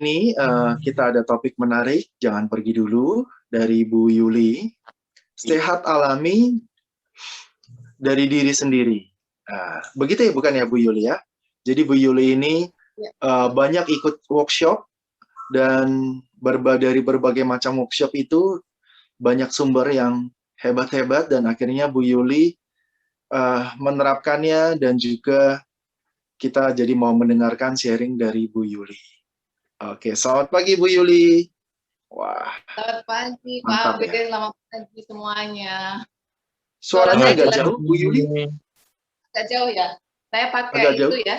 ini kita ada topik menarik, jangan pergi dulu, dari Bu Yuli. Sehat alami dari diri sendiri. Nah, begitu ya bukan ya Bu Yuli ya? Jadi Bu Yuli ini banyak ikut workshop dan dari berbagai macam workshop itu banyak sumber yang hebat-hebat dan akhirnya Bu Yuli menerapkannya dan juga kita jadi mau mendengarkan sharing dari Bu Yuli. Oke, selamat pagi Bu Yuli. Wah, selamat pagi Pak mantap Abid, ya. selamat pagi semuanya. Suaranya agak jauh Bu Yuli. Agak jauh ya. Saya pakai Agak jauh. itu ya.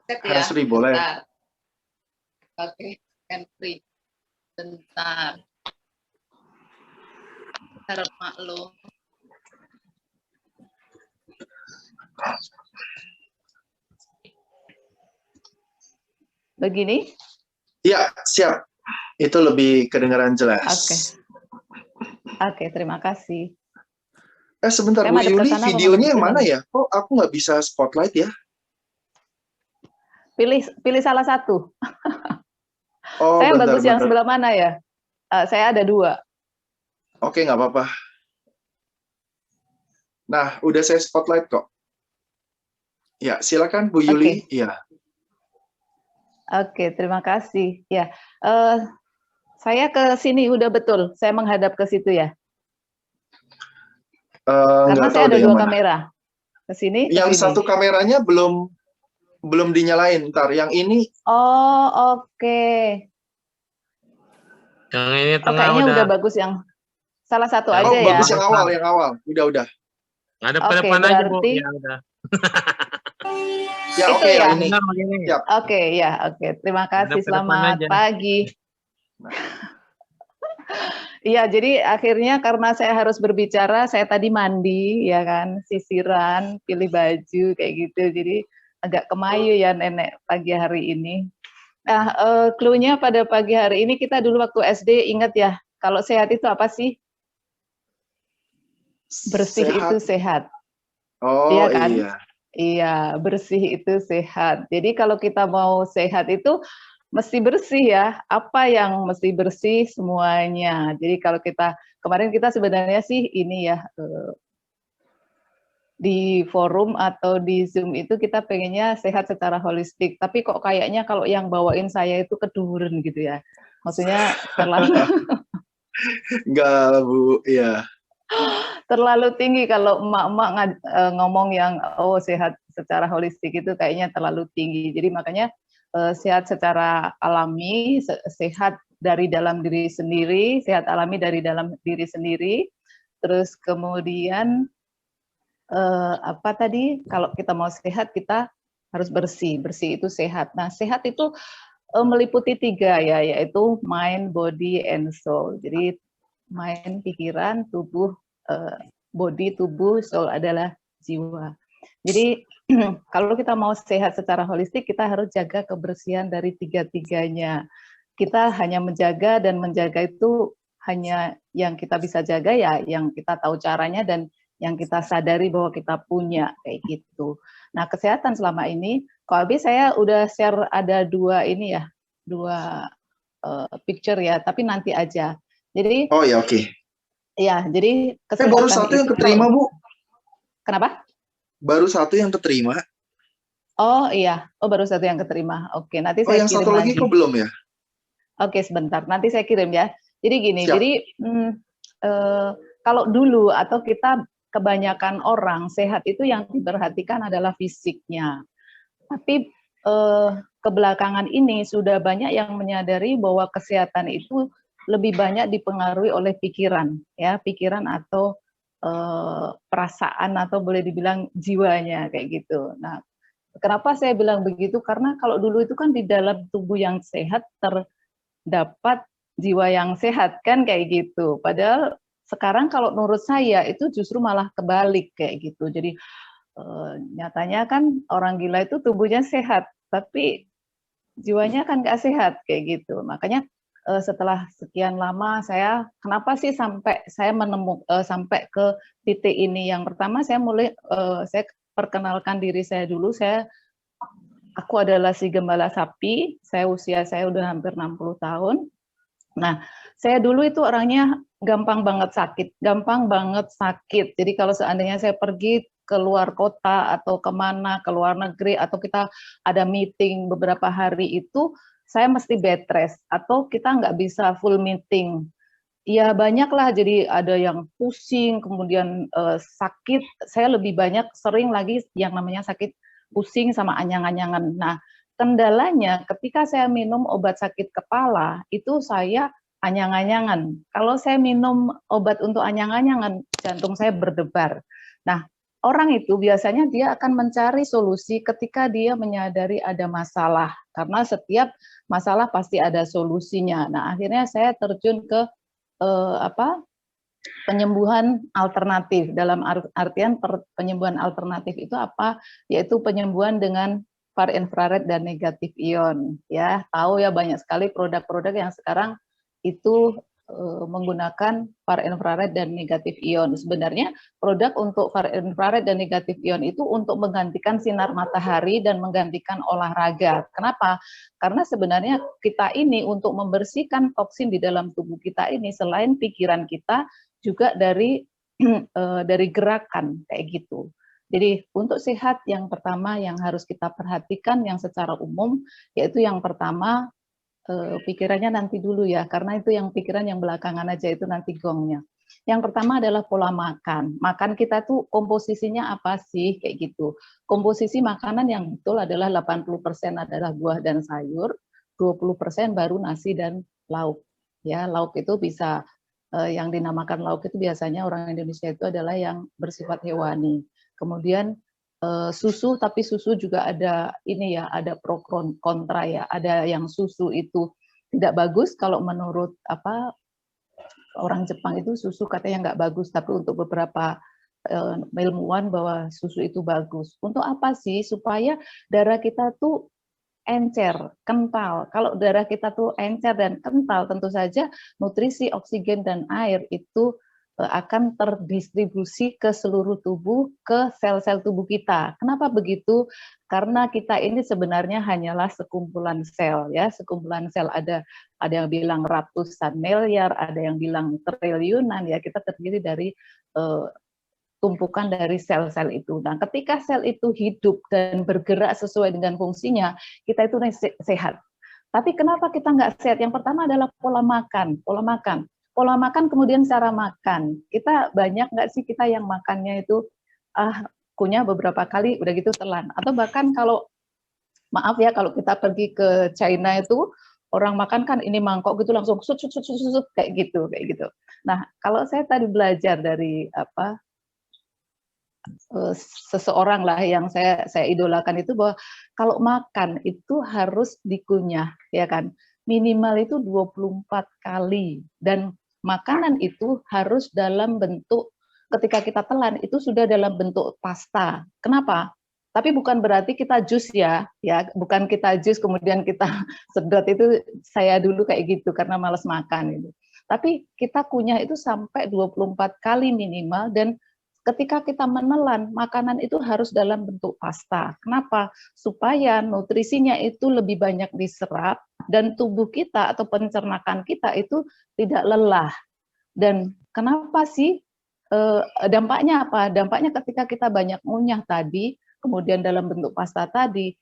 Cek ya. Hands-free boleh. Oke, hands-free. Bentar. Harap maklum. Begini? Ya, siap. Itu lebih kedengaran jelas. Oke, terima kasih. Sebentar Bu Yuli, videonya yang mana ya? Oh, aku nggak bisa spotlight ya. Pilih salah satu. Oh, saya bentar, bagus yang sebelah mana ya? Saya ada 2. Oke, nggak apa-apa. Nah, udah saya spotlight kok. Ya, silakan Bu Yuli. Iya. Oke, terima kasih. Ya, saya ke sini udah betul. Saya menghadap ke situ ya. Karena saya ada 2 kamera. Ke sini. Yang satu kameranya belum dinyalain. Ntar, yang ini. Oh, oke. Yang ini tengah kayaknya udah bagus yang salah satu aja ya. Bagus yang awal, Udah. Ada depan aja Bu. Ya udah. Ya, oke ya ini. Oke. Terima kasih. Selamat pagi. Iya, jadi akhirnya karena saya harus berbicara, saya tadi mandi, ya kan, sisiran, pilih baju kayak gitu. Jadi agak kemayu ya nenek pagi hari ini. Nah, clue-nya pada pagi hari ini kita dulu waktu SD ingat ya, kalau sehat itu apa sih? Bersih sehat. Itu sehat. Oh iya kan? Iya. Iya, bersih itu sehat. Jadi kalau kita mau sehat itu mesti bersih ya. Apa yang mesti bersih semuanya. Jadi kalau kemarin kita sebenarnya sih ini ya, di forum atau di Zoom itu kita pengennya sehat secara holistik. Tapi kok kayaknya kalau yang bawain saya itu keduren gitu ya. Maksudnya terlalu enggak Bu, ya. Terlalu tinggi kalau emak-emak ngomong yang sehat secara holistik itu kayaknya terlalu tinggi. Jadi makanya sehat secara alami, sehat dari dalam diri sendiri, sehat alami dari dalam diri sendiri. Terus kemudian apa tadi? Kalau kita mau sehat kita harus bersih. Bersih itu sehat. Nah, sehat itu meliputi 3 ya, yaitu mind, body, and soul. Jadi mind, pikiran, tubuh, body, tubuh, soul adalah jiwa. Jadi kalau kita mau sehat secara holistik, kita harus jaga kebersihan dari 3-tiganya. Kita hanya menjaga dan menjaga itu hanya yang kita bisa jaga ya, yang kita tahu caranya dan yang kita sadari bahwa kita punya kayak gitu. Nah, kesehatan selama ini, kalau habis saya udah share ada 2 ini ya, 2 picture ya, tapi nanti aja. Jadi oh ya oke. Iya, jadi kesehatan baru 1 yang keterima Bu. Kenapa? Baru 1 yang keterima. Oh iya, baru 1 yang keterima. Oke, nanti saya yang kirim 1 lagi kok belum ya? Oke, sebentar, nanti saya kirim ya. Jadi gini, jadi kalau dulu atau kita kebanyakan orang sehat itu yang diperhatikan adalah fisiknya. Tapi kebelakangan ini sudah banyak yang menyadari bahwa kesehatan itu lebih banyak dipengaruhi oleh pikiran, ya, pikiran atau perasaan atau boleh dibilang jiwanya kayak gitu. Nah, kenapa saya bilang begitu? Karena kalau dulu itu kan di dalam tubuh yang sehat terdapat jiwa yang sehat kan kayak gitu. Padahal sekarang kalau menurut saya itu justru malah kebalik kayak gitu. Jadi nyatanya kan orang gila itu tubuhnya sehat, tapi jiwanya kan nggak sehat kayak gitu. Makanya setelah sekian lama kenapa sih sampai saya sampai ke titik ini? Yang pertama saya mulai saya perkenalkan diri saya dulu. Saya aku adalah si gembala sapi, usia saya udah hampir 60 tahun. Nah, saya dulu itu orangnya gampang banget sakit. Jadi kalau seandainya saya pergi ke luar kota atau kemana, ke luar negeri, atau kita ada meeting beberapa hari itu, saya mesti bed rest, atau kita nggak bisa full meeting. Ya banyaklah, jadi ada yang pusing, kemudian sakit. Saya lebih banyak sering lagi yang namanya sakit pusing sama anyang-anyangan. Nah, kendalanya ketika saya minum obat sakit kepala, itu saya anyang-anyangan. Kalau saya minum obat untuk anyang-anyangan, jantung saya berdebar. Nah, orang itu biasanya dia akan mencari solusi ketika dia menyadari ada masalah, karena setiap masalah pasti ada solusinya. Nah, akhirnya saya terjun ke penyembuhan alternatif. Dalam artian penyembuhan alternatif itu apa? Yaitu penyembuhan dengan far infrared dan negatif ion. Ya, tahu ya, banyak sekali produk-produk yang sekarang itu menggunakan far infrared dan negatif ion. Sebenarnya produk untuk far infrared dan negatif ion itu untuk menggantikan sinar matahari dan menggantikan olahraga. Kenapa? Karena sebenarnya kita ini untuk membersihkan toksin di dalam tubuh kita ini, selain pikiran kita, juga dari gerakan kayak gitu. Jadi untuk sehat, yang pertama yang harus kita perhatikan yang secara umum, yaitu yang pertama, pikirannya nanti dulu ya, karena itu yang pikiran yang belakangan aja, itu nanti gongnya. Yang pertama adalah pola makan. Makan kita tuh komposisinya apa sih, kayak gitu. Komposisi makanan yang betul adalah 80% adalah buah dan sayur, 20% baru nasi dan lauk. Ya, lauk itu bisa yang dinamakan lauk itu biasanya orang Indonesia itu adalah yang bersifat hewani. Kemudian susu, tapi susu juga ada ini ya, ada pro kontra ya. Ada yang susu itu tidak bagus, kalau menurut orang Jepang itu susu katanya nggak bagus, tapi untuk beberapa ilmuwan bahwa susu itu bagus. Untuk apa sih? Supaya darah kita tuh encer, kental. Kalau darah kita tuh encer dan kental, tentu saja nutrisi, oksigen, dan air itu akan terdistribusi ke seluruh tubuh, ke sel-sel tubuh kita. Kenapa begitu? Karena kita ini sebenarnya hanyalah sekumpulan sel, ya. Sekumpulan sel, ada yang bilang ratusan miliar, ada yang bilang triliunan, ya. Kita terdiri dari tumpukan dari sel-sel itu. Nah, ketika sel itu hidup dan bergerak sesuai dengan fungsinya, kita itu sehat. Tapi kenapa kita nggak sehat? Yang pertama adalah pola makan. Pola makan, kemudian cara makan. Kita banyak nggak sih kita yang makannya itu kunyah beberapa kali, udah gitu telan. Atau bahkan kalau, maaf ya, kalau kita pergi ke China itu, orang makan kan ini mangkok gitu langsung sut kayak gitu. Nah, kalau saya tadi belajar dari seseorang lah yang saya idolakan itu, bahwa kalau makan itu harus dikunyah, ya kan, minimal itu 24 kali, dan makanan itu harus dalam bentuk, ketika kita telan itu sudah dalam bentuk pasta. Kenapa? Tapi bukan berarti kita jus ya, bukan kita jus kemudian kita sedot, itu saya dulu kayak gitu karena malas makan itu. Tapi kita kunyah itu sampai 24 kali minimal, dan ketika kita menelan, makanan itu harus dalam bentuk pasta. Kenapa? Supaya nutrisinya itu lebih banyak diserap, dan tubuh kita atau pencernaan kita itu tidak lelah. Dan kenapa sih? Dampaknya apa? Dampaknya ketika kita banyak ngunyah tadi, kemudian dalam bentuk pasta tadi,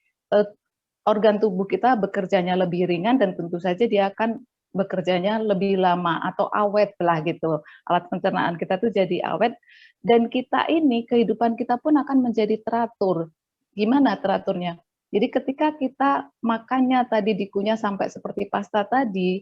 organ tubuh kita bekerjanya lebih ringan, dan tentu saja dia akan bekerjanya lebih lama atau awet lah gitu. Alat pencernaan kita tuh jadi awet, dan kita ini, kehidupan kita pun akan menjadi teratur. Gimana teraturnya? Jadi ketika kita makannya tadi dikunyah sampai seperti pasta tadi,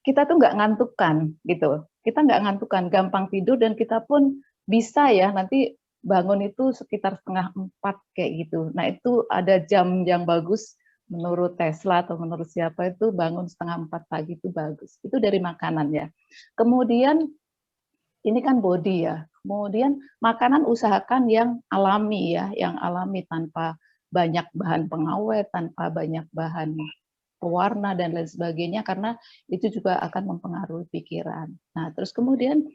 kita tuh nggak ngantukan gitu. Kita nggak ngantukan, gampang tidur, dan kita pun bisa ya nanti bangun itu sekitar 3:30 kayak gitu. Nah, itu ada jam yang bagus menurut Tesla atau menurut siapa, itu bangun 3:30 pagi itu bagus. Itu dari makanan ya. Kemudian ini kan body ya. Kemudian makanan usahakan yang alami ya, yang alami, tanpa banyak bahan pengawet, tanpa banyak bahan pewarna dan lain sebagainya, karena itu juga akan mempengaruhi pikiran. Nah, terus kemudian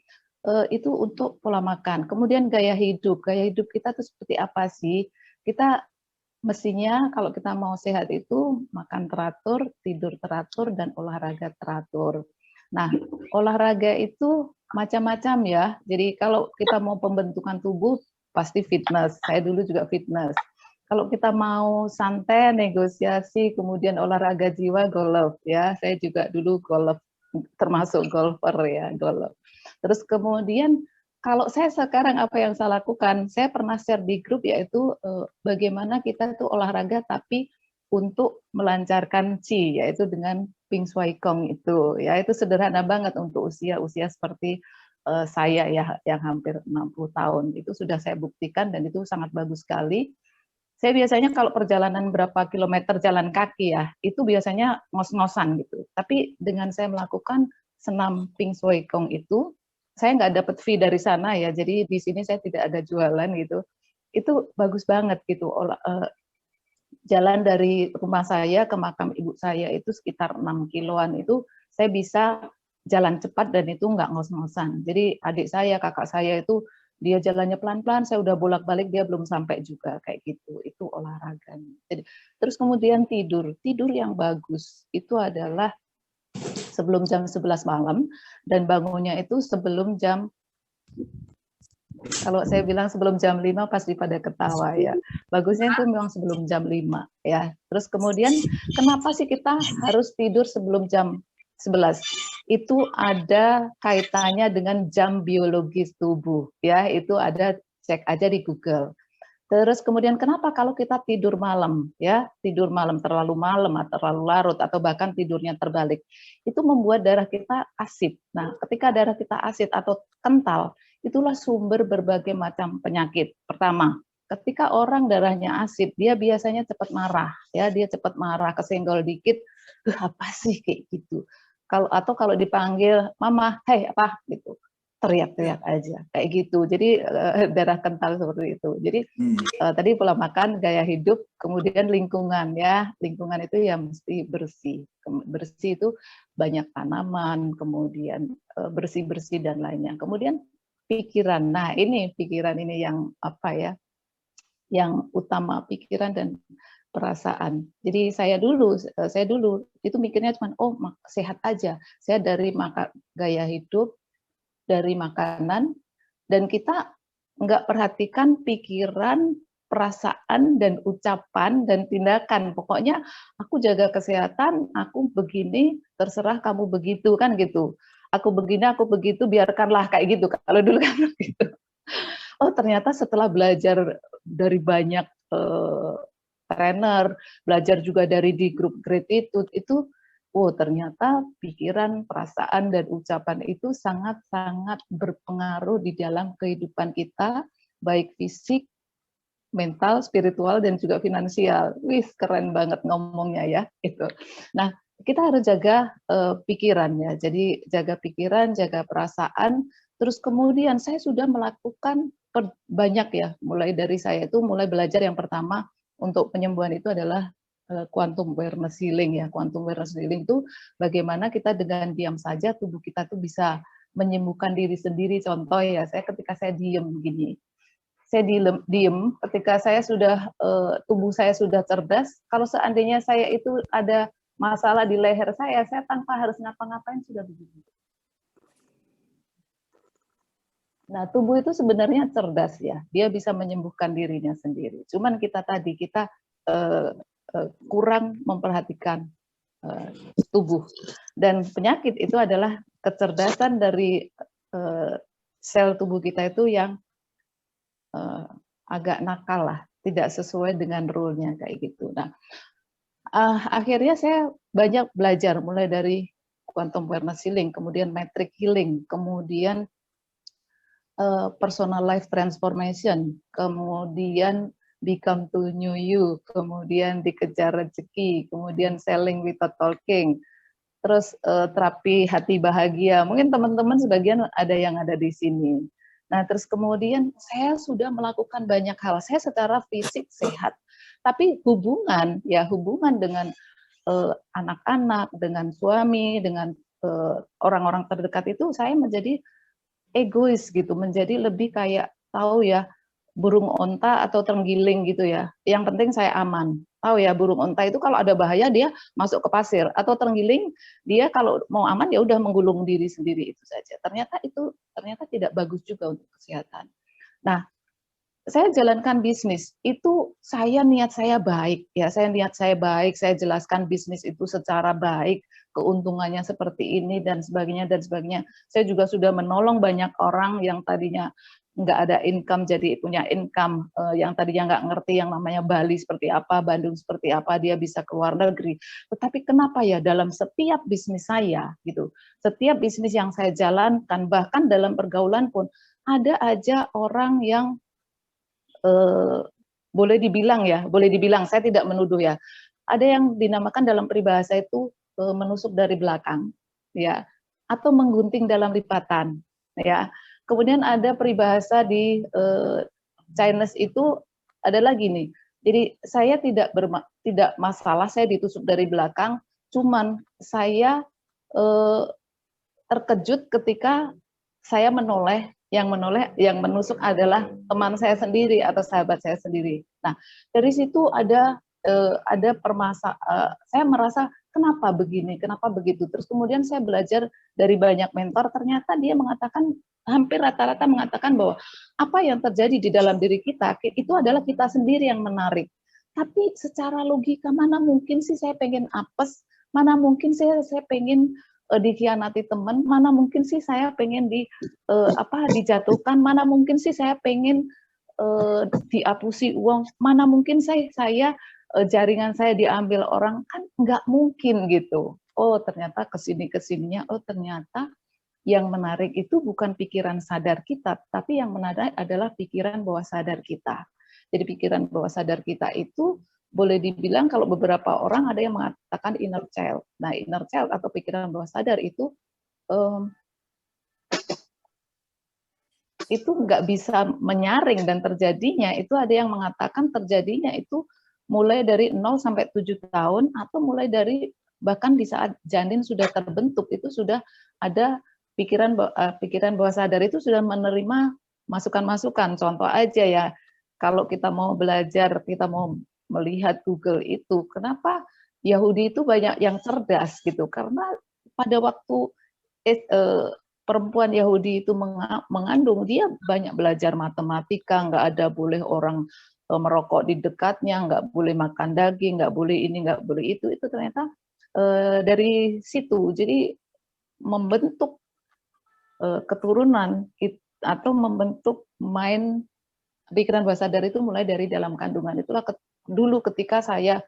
itu untuk pola makan. Kemudian gaya hidup. Gaya hidup kita tuh seperti apa sih? Kita mestinya kalau kita mau sehat itu makan teratur, tidur teratur, dan olahraga teratur. Nah, olahraga itu macam-macam ya. Jadi kalau kita mau pembentukan tubuh, pasti fitness. Saya dulu juga fitness. Kalau kita mau santai, negosiasi, kemudian olahraga jiwa, golf ya. Saya juga dulu golf, termasuk golfer ya, golf. Terus kemudian kalau saya sekarang apa yang saya lakukan, saya pernah share di grup yaitu bagaimana kita tuh olahraga tapi untuk melancarkan qi, yaitu dengan Ping Shuai Kong itu. Ya, itu sederhana banget untuk usia-usia seperti saya ya yang hampir 60 tahun. Itu sudah saya buktikan dan itu sangat bagus sekali. Saya biasanya kalau perjalanan berapa kilometer jalan kaki ya, itu biasanya ngos-ngosan gitu. Tapi dengan saya melakukan senam Ping Shuai Kong itu, saya nggak dapat fee dari sana ya, jadi di sini saya tidak ada jualan gitu. Itu bagus banget gitu. Jalan dari rumah saya ke makam ibu saya itu sekitar 6 kiloan itu saya bisa jalan cepat dan itu nggak ngos-ngosan. Jadi adik saya, kakak saya itu dia jalannya pelan-pelan, saya udah bolak-balik dia belum sampai juga kayak gitu. Itu olahraganya. Jadi terus kemudian tidur yang bagus itu adalah sebelum jam 11 malam dan bangunnya itu sebelum jam, kalau saya bilang sebelum jam 5 pasti pada ketawa ya. Bagusnya itu memang sebelum jam 5 ya. Terus kemudian kenapa sih kita harus tidur sebelum jam 11? Itu ada kaitannya dengan jam biologis tubuh ya. Itu ada, cek aja di Google. Terus kemudian kenapa kalau kita tidur malam ya, tidur malam terlalu malam atau terlalu larut atau bahkan tidurnya terbalik, itu membuat darah kita asid. Nah, ketika darah kita asid atau kental, itulah sumber berbagai macam penyakit. Pertama, ketika orang darahnya asid, dia biasanya cepat marah ya, dia cepat marah, kesenggol dikit, apa sih kayak gitu. Kalau dipanggil mama, hei apa gitu, teriak-teriak aja kayak gitu. Jadi darah kental seperti itu. Jadi tadi pola makan, gaya hidup, kemudian lingkungan ya. Lingkungan itu ya mesti bersih. Bersih itu banyak tanaman, kemudian bersih-bersih dan lainnya. Kemudian pikiran. Nah, ini pikiran ini yang apa ya? Yang utama, pikiran dan perasaan. Jadi saya dulu itu mikirnya cuma sehat aja. Saya dari gaya hidup, dari makanan, dan kita nggak perhatikan pikiran, perasaan, dan ucapan, dan tindakan. Pokoknya aku jaga kesehatan, aku begini, terserah kamu begitu, kan gitu. Aku begini, aku begitu, biarkanlah kayak gitu. Kalau dulu kan gitu. Oh ternyata setelah belajar dari banyak trainer, belajar juga dari di grup gratitude, itu ternyata pikiran, perasaan, dan ucapan itu sangat-sangat berpengaruh di dalam kehidupan kita, baik fisik, mental, spiritual, dan juga finansial. Wih, keren banget ngomongnya ya. Itu. Nah, kita harus jaga pikiran ya. Jadi jaga pikiran, jaga perasaan. Terus kemudian saya sudah melakukan banyak ya. Mulai dari saya itu mulai belajar yang pertama untuk penyembuhan itu adalah quantum awareness healing ya. Quantum awareness healing itu bagaimana kita dengan diam saja tubuh kita tuh bisa menyembuhkan diri sendiri. Contoh ya, ketika saya diam begini, saya diem ketika saya sudah tubuh saya sudah cerdas. Kalau seandainya saya itu ada masalah di leher saya tanpa harus ngapa-ngapain sudah begini. Nah, tubuh itu sebenarnya cerdas ya, dia bisa menyembuhkan dirinya sendiri. Cuman kita kurang memperhatikan tubuh. Dan penyakit itu adalah kecerdasan dari sel tubuh kita itu yang agak nakal lah, tidak sesuai dengan rule-nya kayak gitu. Nah, akhirnya saya banyak belajar mulai dari quantum awareness healing, kemudian metric healing, kemudian personal life transformation, kemudian become to new you, kemudian dikejar rezeki, kemudian selling without talking, terus terapi hati bahagia. Mungkin teman-teman sebagian ada yang ada di sini. Nah, terus kemudian saya sudah melakukan banyak hal. Saya secara fisik sehat, tapi hubungan dengan anak-anak, dengan suami, dengan orang-orang terdekat itu saya menjadi egois gitu, menjadi lebih kayak tahu ya, burung onta atau terenggiling gitu ya. Yang penting saya aman. Tahu ya, burung onta itu kalau ada bahaya dia masuk ke pasir, atau terenggiling dia kalau mau aman ya udah menggulung diri sendiri, itu saja. Ternyata tidak bagus juga untuk kesehatan. Nah, saya jalankan bisnis itu, niat saya baik ya, saya jelaskan bisnis itu secara baik, keuntungannya seperti ini dan sebagainya dan sebagainya. Saya juga sudah menolong banyak orang yang tadinya nggak ada income jadi punya income, yang tadinya nggak ngerti yang namanya Bali seperti apa, Bandung seperti apa, dia bisa ke luar negeri. Tetapi kenapa ya dalam setiap bisnis saya gitu, setiap bisnis yang saya jalankan, bahkan dalam pergaulan pun ada aja orang yang boleh dibilang, saya tidak menuduh ya, ada yang dinamakan dalam peribahasa itu menusuk dari belakang, ya, atau menggunting dalam lipatan, ya. Kemudian ada peribahasa di Chinese itu ada lagi nih. Jadi saya tidak masalah saya ditusuk dari belakang, cuman saya terkejut ketika saya menoleh, yang menusuk adalah teman saya sendiri atau sahabat saya sendiri. Nah, dari situ ada saya merasa kenapa begini, kenapa begitu. Terus kemudian saya belajar dari banyak mentor, ternyata dia mengatakan, hampir rata-rata mengatakan bahwa apa yang terjadi di dalam diri kita, itu adalah kita sendiri yang menarik. Tapi secara logika, mana mungkin sih saya pengen apes, mana mungkin saya pengen dikhianati teman, mana mungkin sih saya pengen dijatuhkan, mana mungkin sih saya pengen diapusi uang, mana mungkin saya jaringan saya diambil orang, kan nggak mungkin gitu. Oh ternyata kesininya, oh ternyata yang menarik itu bukan pikiran sadar kita, tapi yang menarik adalah pikiran bawah sadar kita. Jadi pikiran bawah sadar kita itu boleh dibilang kalau beberapa orang ada yang mengatakan inner child. Nah, inner child atau pikiran bawah sadar itu nggak bisa menyaring, dan terjadinya itu ada yang mengatakan terjadinya itu mulai dari 0 sampai 7 tahun, atau mulai dari bahkan di saat janin sudah terbentuk itu sudah ada pikiran bawah sadar itu sudah menerima masukan-masukan. Contoh aja ya, kalau kita mau belajar, kita mau melihat Google itu, kenapa Yahudi itu banyak yang cerdas gitu, karena pada waktu perempuan Yahudi itu mengandung, dia banyak belajar matematika, nggak ada boleh orang merokok di dekatnya, nggak boleh makan daging, nggak boleh ini, nggak boleh itu ternyata dari situ. Jadi membentuk keturunan atau membentuk pikiran bawah sadar itu mulai dari dalam kandungan. Itulah dulu ketika saya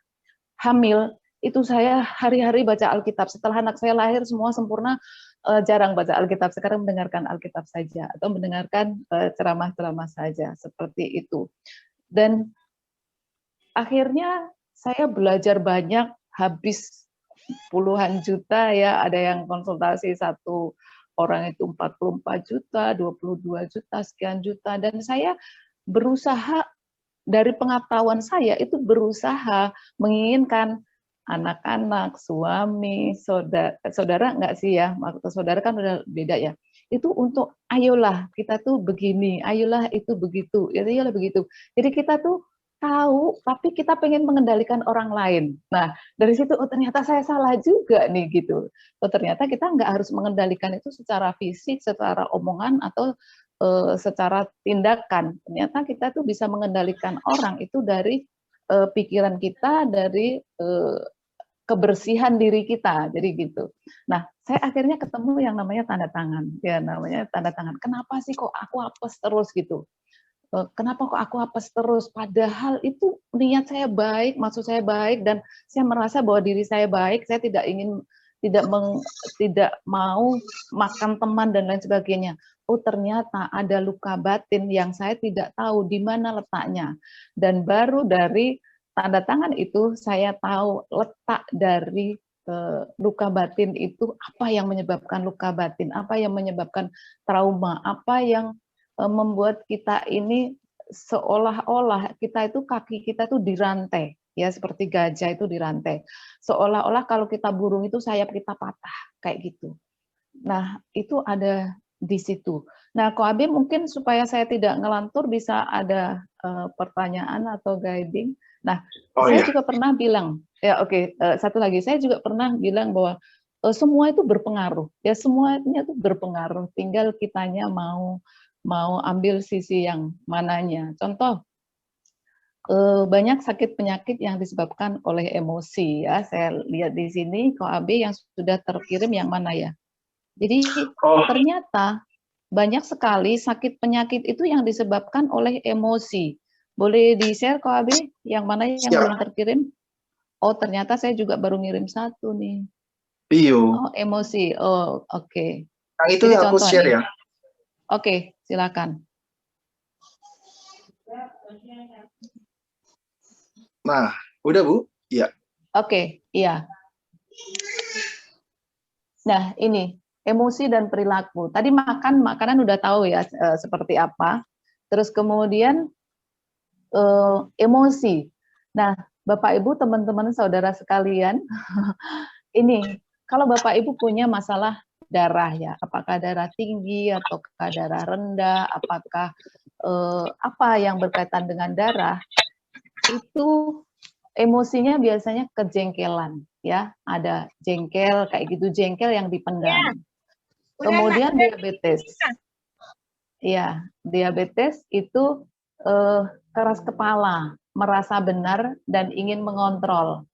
hamil, itu saya hari-hari baca Alkitab. Setelah anak saya lahir semua sempurna, jarang baca Alkitab. Sekarang mendengarkan Alkitab saja atau mendengarkan ceramah-ceramah saja, seperti itu. Dan akhirnya saya belajar banyak, habis puluhan juta ya, ada yang konsultasi satu orang itu 44 juta, 22 juta, sekian juta, dan saya berusaha dari pengetahuan saya itu berusaha menginginkan anak-anak, suami, saudara enggak sih ya, maksud saudara kan udah beda ya. Itu untuk ayolah kita tuh begini, ayolah itu begitu, ayolah begitu. Jadi kita tuh tahu, tapi kita pengen mengendalikan orang lain. Nah, dari situ oh ternyata saya salah juga nih gitu. Oh ternyata kita nggak harus mengendalikan itu secara fisik, secara omongan atau secara tindakan. Ternyata kita tuh bisa mengendalikan orang itu dari pikiran kita, dari kebersihan diri kita. Jadi gitu. Nah, saya akhirnya ketemu yang namanya tanda tangan. Ya, namanya tanda tangan. Kenapa sih kok aku apes terus gitu? Kenapa kok aku apes terus? Padahal itu niat saya baik, maksud saya baik, dan saya merasa bahwa diri saya baik. Saya tidak mau makan teman dan lain sebagainya. Oh ternyata ada luka batin yang saya tidak tahu di mana letaknya. Dan baru dari tanda tangan itu saya tahu letak dari luka batin itu, apa yang menyebabkan luka batin, apa yang menyebabkan trauma, apa yang membuat kita ini seolah-olah kita itu kaki kita tuh dirantai, ya seperti gajah itu dirantai. Seolah-olah kalau kita burung itu sayap kita patah kayak gitu. Nah, itu ada di situ. Nah, Ko Abe mungkin supaya saya tidak ngelantur bisa ada pertanyaan atau guiding. Nah, Oh saya ya, juga pernah bilang, ya oke, satu lagi, saya juga pernah bilang bahwa semua itu berpengaruh, ya semuanya itu berpengaruh. Tinggal kitanya mau ambil sisi yang mananya. Contoh, banyak sakit penyakit yang disebabkan oleh emosi ya. Saya lihat di sini Ko Abe yang sudah terkirim yang mana ya? Jadi oh ternyata banyak sekali sakit penyakit itu yang disebabkan oleh emosi. Boleh di-share Ko Abe yang mana yang belum siap. terkirim? Oh, ternyata saya juga baru ngirim satu nih. Iyo, Oh, emosi. Oh, oke. yang itu Ini aku contoh share nih. ya. Oke, silakan. Nah, udah Bu? Iya. Oke, iya. Nah, ini emosi dan perilaku. Tadi makanan udah tahu ya seperti apa. Terus kemudian emosi. Nah, Bapak Ibu, teman-teman, saudara sekalian, ini kalau Bapak Ibu punya masalah darah ya, apakah darah tinggi ataukah darah rendah, apakah apa yang berkaitan dengan darah, itu emosinya biasanya kejengkelan ya, ada jengkel kayak gitu, jengkel yang dipendam. Kemudian diabetes. Ya, diabetes itu keras kepala, merasa benar dan ingin mengontrol.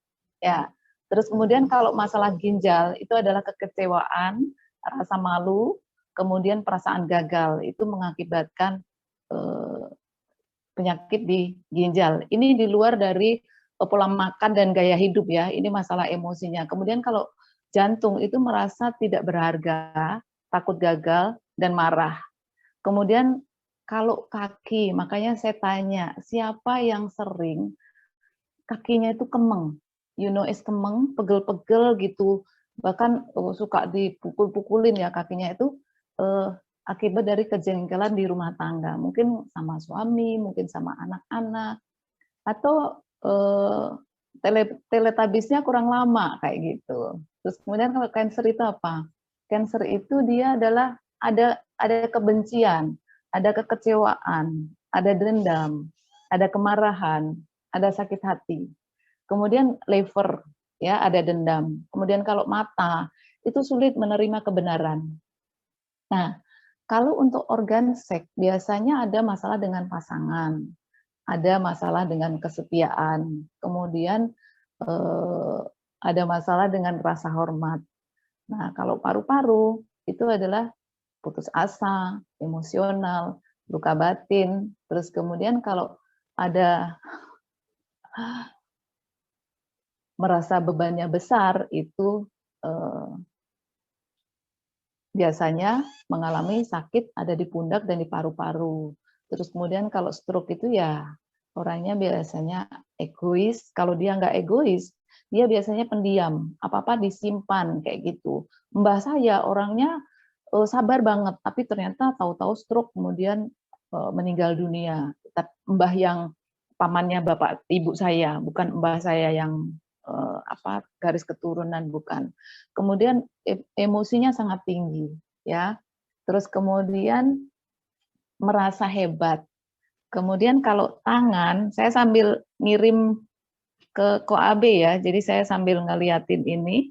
Ya. Terus kemudian kalau masalah ginjal itu adalah kekecewaan, rasa malu, kemudian perasaan gagal itu mengakibatkan penyakit di ginjal. Ini di luar dari pola makan dan gaya hidup ya. Ini masalah emosinya. Kemudian kalau jantung itu merasa tidak berharga, takut gagal dan marah. Kemudian kalau kaki, makanya saya tanya, siapa yang sering kakinya itu kemeng? You know is kemeng, pegel-pegel gitu. Bahkan suka dipukul-pukulin ya kakinya itu akibat dari kejengkelan di rumah tangga. Mungkin sama suami, mungkin sama anak-anak, atau teletabisnya kurang lama kayak gitu. Terus kemudian kalau cancer itu apa? Cancer itu dia adalah ada kebencian, ada kekecewaan, ada dendam, ada kemarahan, ada sakit hati. Kemudian liver ya ada dendam. Kemudian kalau mata itu sulit menerima kebenaran. Nah, kalau untuk organ seks biasanya ada masalah dengan pasangan, ada masalah dengan kesetiaan, kemudian ada masalah dengan rasa hormat. Nah, kalau paru-paru itu adalah putus asa, emosional, luka batin, terus kemudian kalau ada merasa bebannya besar itu biasanya mengalami sakit ada di pundak dan di paru-paru. Terus kemudian kalau stroke itu ya orangnya biasanya egois. Kalau dia nggak egois, dia biasanya pendiam. Apa-apa disimpan kayak gitu. Mbah saya orangnya sabar banget, tapi ternyata tahu-tahu stroke kemudian meninggal dunia. Mbah yang pamannya bapak ibu saya, bukan mbah saya yang garis keturunan, bukan. Kemudian emosinya sangat tinggi ya. Terus kemudian merasa hebat. Kemudian kalau tangan, saya sambil ngirim ke Koabe ya. Jadi saya sambil ngeliatin ini,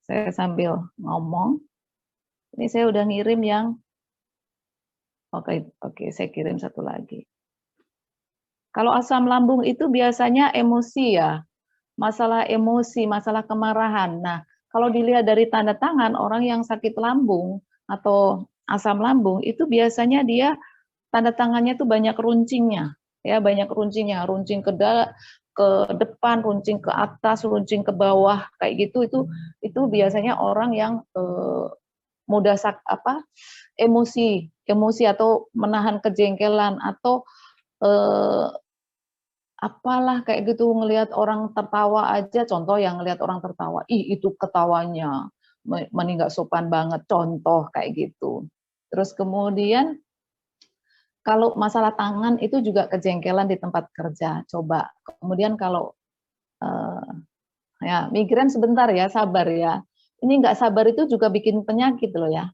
saya sambil ngomong. Ini saya udah ngirim yang oke, saya kirim satu lagi. Kalau asam lambung itu biasanya emosi ya. Masalah emosi, masalah kemarahan. Nah, kalau dilihat dari tanda tangan orang yang sakit lambung atau asam lambung itu biasanya dia tanda tangannya itu banyak runcingnya, ya banyak runcingnya, runcing ke depan, runcing ke atas, runcing ke bawah kayak gitu itu biasanya orang yang mudah emosi atau menahan kejengkelan atau apalah kayak gitu ngelihat orang tertawa aja, contoh yang ngelihat orang tertawa, ih itu ketawanya mending nggak sopan banget, contoh kayak gitu. Terus kemudian kalau masalah tangan itu juga kejengkelan di tempat kerja, coba. Kemudian kalau ya migran sebentar ya, sabar ya. Ini nggak sabar itu juga bikin penyakit loh ya.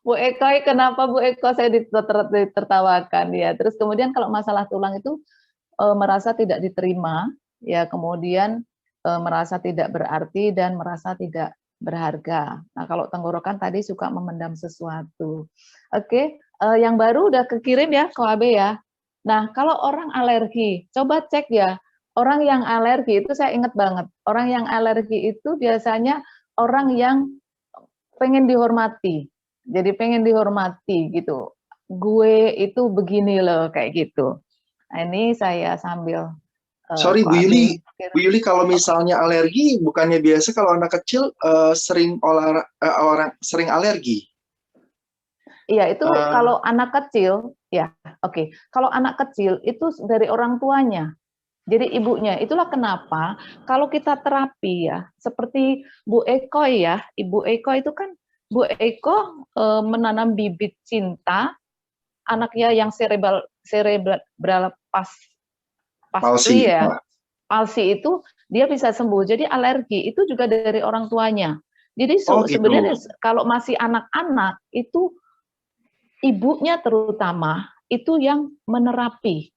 Bu Eko, kenapa Bu Eko saya ditertawakan ya. Terus kemudian kalau masalah tulang itu merasa tidak diterima, ya kemudian merasa tidak berarti dan merasa tidak berharga. Nah kalau tenggorokan tadi suka memendam sesuatu. Oke, yang baru udah kekirim ya Koabe ya. Nah kalau orang alergi, coba cek ya. Orang yang alergi itu saya ingat banget. Orang yang alergi itu biasanya orang yang pengen dihormati. Jadi pengen dihormati gitu. Gue itu begini loh kayak gitu. Nah, ini saya sambil Sorry Bu Yuli, Bu Yuli kalau misalnya alergi, bukannya biasa kalau anak kecil sering sering alergi? Iya itu kalau anak kecil ya oke. Kalau anak kecil itu dari orang tuanya. Jadi ibunya, itulah kenapa kalau kita terapi ya, seperti Bu Eko ya, Ibu Eko itu kan, Bu Eko menanam bibit cinta, anaknya yang cerebral palsy ya, palsi itu dia bisa sembuh. Jadi alergi itu juga dari orang tuanya. Jadi sebenarnya kalau masih anak-anak itu ibunya terutama itu yang menerapi.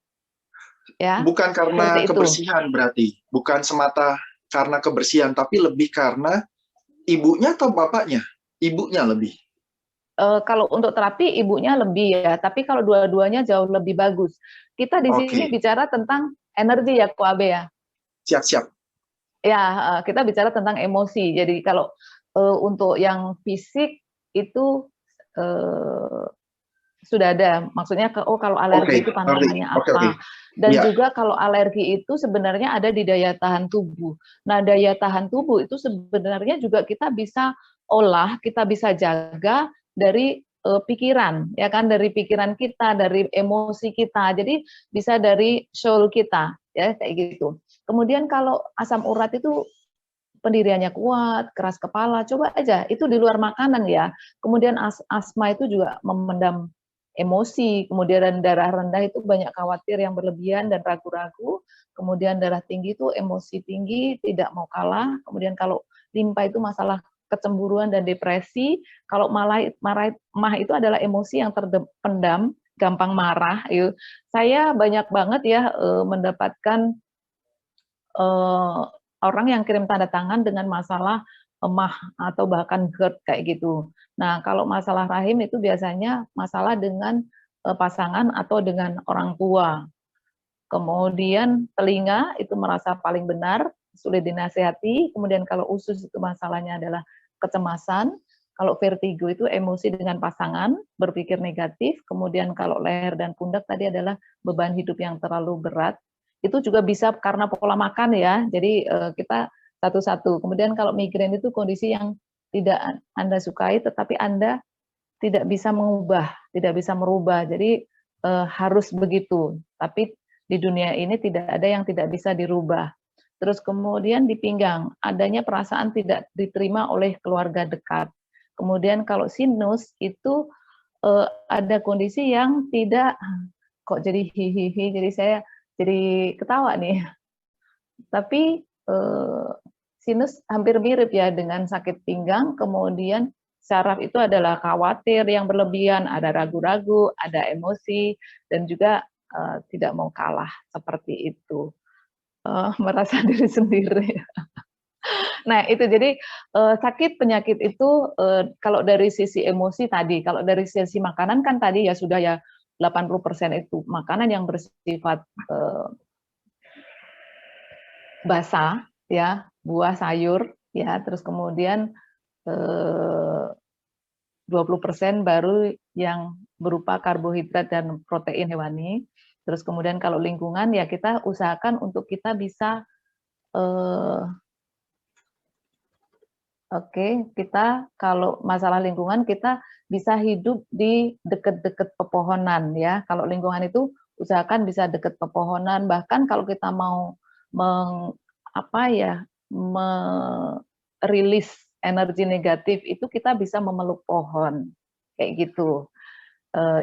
Ya, bukan karena kebersihan berarti, bukan semata karena kebersihan, tapi lebih karena ibunya atau bapaknya? Ibunya lebih. Kalau untuk terapi ibunya lebih ya, tapi kalau dua-duanya jauh lebih bagus. Kita di sini bicara tentang energi ya, Ko Abe ya. Siap-siap. Ya, kita bicara tentang emosi. Jadi kalau untuk yang fisik itu sudah ada, maksudnya kalau alergi itu pantangannya apa, dan juga kalau alergi itu sebenarnya ada di daya tahan tubuh. Nah, daya tahan tubuh itu sebenarnya juga kita bisa olah, kita bisa jaga dari pikiran, ya kan, dari pikiran kita, dari emosi kita, jadi bisa dari soul kita, ya kayak gitu. Kemudian kalau asam urat itu pendiriannya kuat, keras kepala, coba aja, itu di luar makanan ya. Kemudian asma itu juga memendam emosi, kemudian darah rendah itu banyak khawatir yang berlebihan dan ragu-ragu, kemudian darah tinggi itu emosi tinggi, tidak mau kalah, kemudian kalau limpa itu masalah kecemburuan dan depresi, kalau mah itu adalah emosi yang terpendam, gampang marah. Saya banyak banget ya mendapatkan orang yang kirim tanda tangan dengan masalah emah atau bahkan GERD kayak gitu. Nah, kalau masalah rahim itu biasanya masalah dengan pasangan atau dengan orang tua. Kemudian telinga itu merasa paling benar, sulit dinasehati. Kemudian kalau usus itu masalahnya adalah kecemasan. Kalau vertigo itu emosi dengan pasangan, berpikir negatif. Kemudian kalau leher dan pundak tadi adalah beban hidup yang terlalu berat. Itu juga bisa karena pola makan ya. Jadi kita satu-satu. Kemudian kalau migrain itu kondisi yang tidak Anda sukai, tetapi Anda tidak bisa mengubah, tidak bisa merubah. Jadi harus begitu. Tapi di dunia ini tidak ada yang tidak bisa dirubah. Terus kemudian di pinggang, adanya perasaan tidak diterima oleh keluarga dekat. Kemudian kalau sinus itu ada kondisi yang tidak, kok jadi hihihi, jadi saya jadi ketawa nih. Tapi sinus hampir mirip ya dengan sakit pinggang, kemudian saraf itu adalah khawatir yang berlebihan, ada ragu-ragu, ada emosi, dan juga tidak mau kalah seperti itu. Merasa diri sendiri. Nah itu jadi sakit penyakit itu kalau dari sisi emosi tadi, kalau dari sisi makanan kan tadi ya sudah ya 80% itu makanan yang bersifat basah ya, buah sayur ya, terus kemudian 20% baru yang berupa karbohidrat dan protein hewani. Terus kemudian kalau lingkungan ya kita usahakan untuk kita bisa kita kalau masalah lingkungan kita bisa hidup di dekat-dekat pepohonan ya. Kalau lingkungan itu usahakan bisa dekat pepohonan, bahkan kalau kita mau merilis energi negatif itu kita bisa memeluk pohon kayak gitu.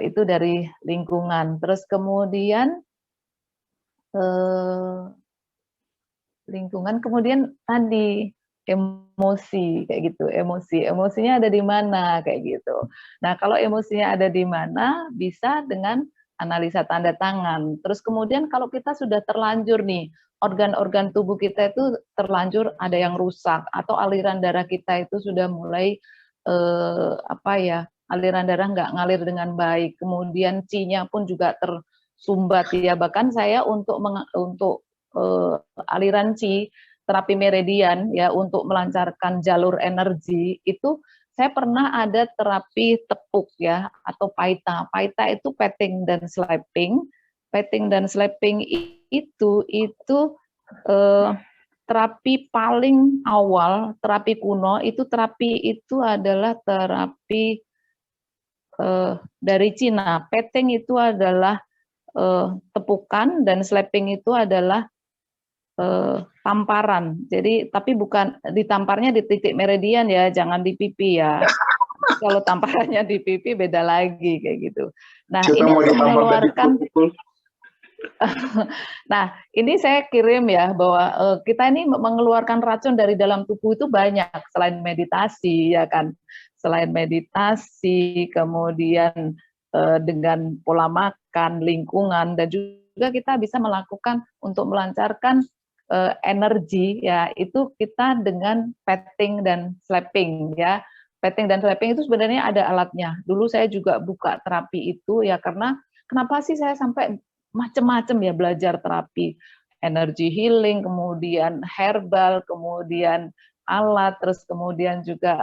Itu dari lingkungan. Terus kemudian lingkungan, kemudian tadi emosi kayak gitu, emosinya ada di mana kayak gitu. Nah, kalau emosinya ada di mana bisa dengan analisa tanda tangan. Terus kemudian kalau kita sudah terlanjur nih, organ-organ tubuh kita itu terlanjur ada yang rusak atau aliran darah kita itu sudah mulai aliran darah nggak ngalir dengan baik. Kemudian Qi-nya pun juga tersumbat ya. Bahkan saya untuk aliran Qi terapi meridian ya untuk melancarkan jalur energi itu saya pernah ada terapi tepuk ya atau paita. Paita itu petting dan slapping. Petting dan slapping itu terapi paling awal, terapi kuno itu adalah terapi dari Cina. Petting itu adalah tepukan dan slapping itu adalah tamparan. Jadi tapi bukan ditamparnya di titik meridian ya, jangan di pipi ya. Kalau tamparannya di pipi beda lagi kayak gitu. Nah, ini untuk mengeluarkan Nah, ini saya kirim ya bahwa kita ini mengeluarkan racun dari dalam tubuh itu banyak selain meditasi ya kan. Selain meditasi, kemudian dengan pola makan, lingkungan dan juga kita bisa melakukan untuk melancarkan energi ya itu kita dengan petting dan slapping ya. Petting dan slapping itu sebenarnya ada alatnya. Dulu saya juga buka terapi itu ya karena kenapa sih saya sampai macam-macam ya belajar terapi energy healing, kemudian herbal, kemudian alat, terus kemudian juga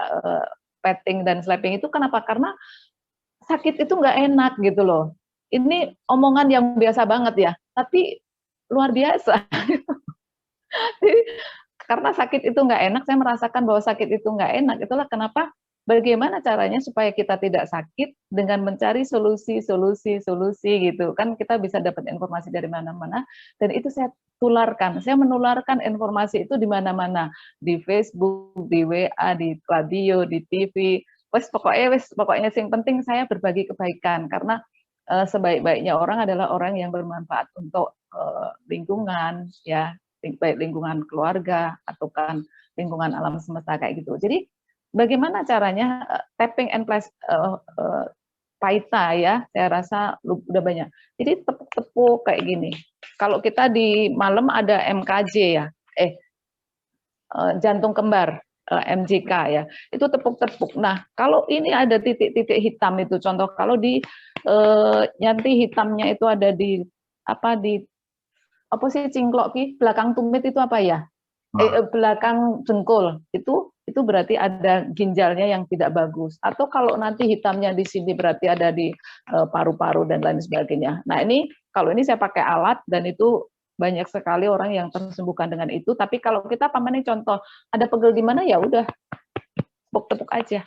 petting dan slapping itu kenapa? Karena sakit itu nggak enak gitu loh. Ini omongan yang biasa banget ya, tapi luar biasa. Karena sakit itu nggak enak, saya merasakan bahwa sakit itu nggak enak. Itulah kenapa bagaimana caranya supaya kita tidak sakit dengan mencari solusi gitu. Kan kita bisa dapat informasi dari mana-mana dan itu saya tularkan. Saya menularkan informasi itu di mana-mana, di Facebook, di WA, di radio, di TV. Pokoknya yang penting saya berbagi kebaikan karena sebaik-baiknya orang adalah orang yang bermanfaat untuk lingkungan ya, baik lingkungan keluarga atau kan lingkungan alam semesta kayak gitu. Jadi bagaimana caranya tapping and place paita ya, saya rasa udah banyak. Jadi tepuk-tepuk kayak gini. Kalau kita di malam ada MKJ ya, jantung kembar, MJK ya, itu tepuk-tepuk. Nah, kalau ini ada titik-titik hitam itu, contoh kalau di nyanti hitamnya itu ada di apa sih cingklok ki belakang tumit itu apa ya? Belakang jengkol itu berarti ada ginjalnya yang tidak bagus. Atau kalau nanti hitamnya di sini berarti ada di paru-paru dan lain sebagainya. Nah ini kalau ini saya pakai alat dan itu banyak sekali orang yang tersembuhkan dengan itu. Tapi kalau kita pamannya contoh ada pegel di mana ya udah tepuk-tepuk aja.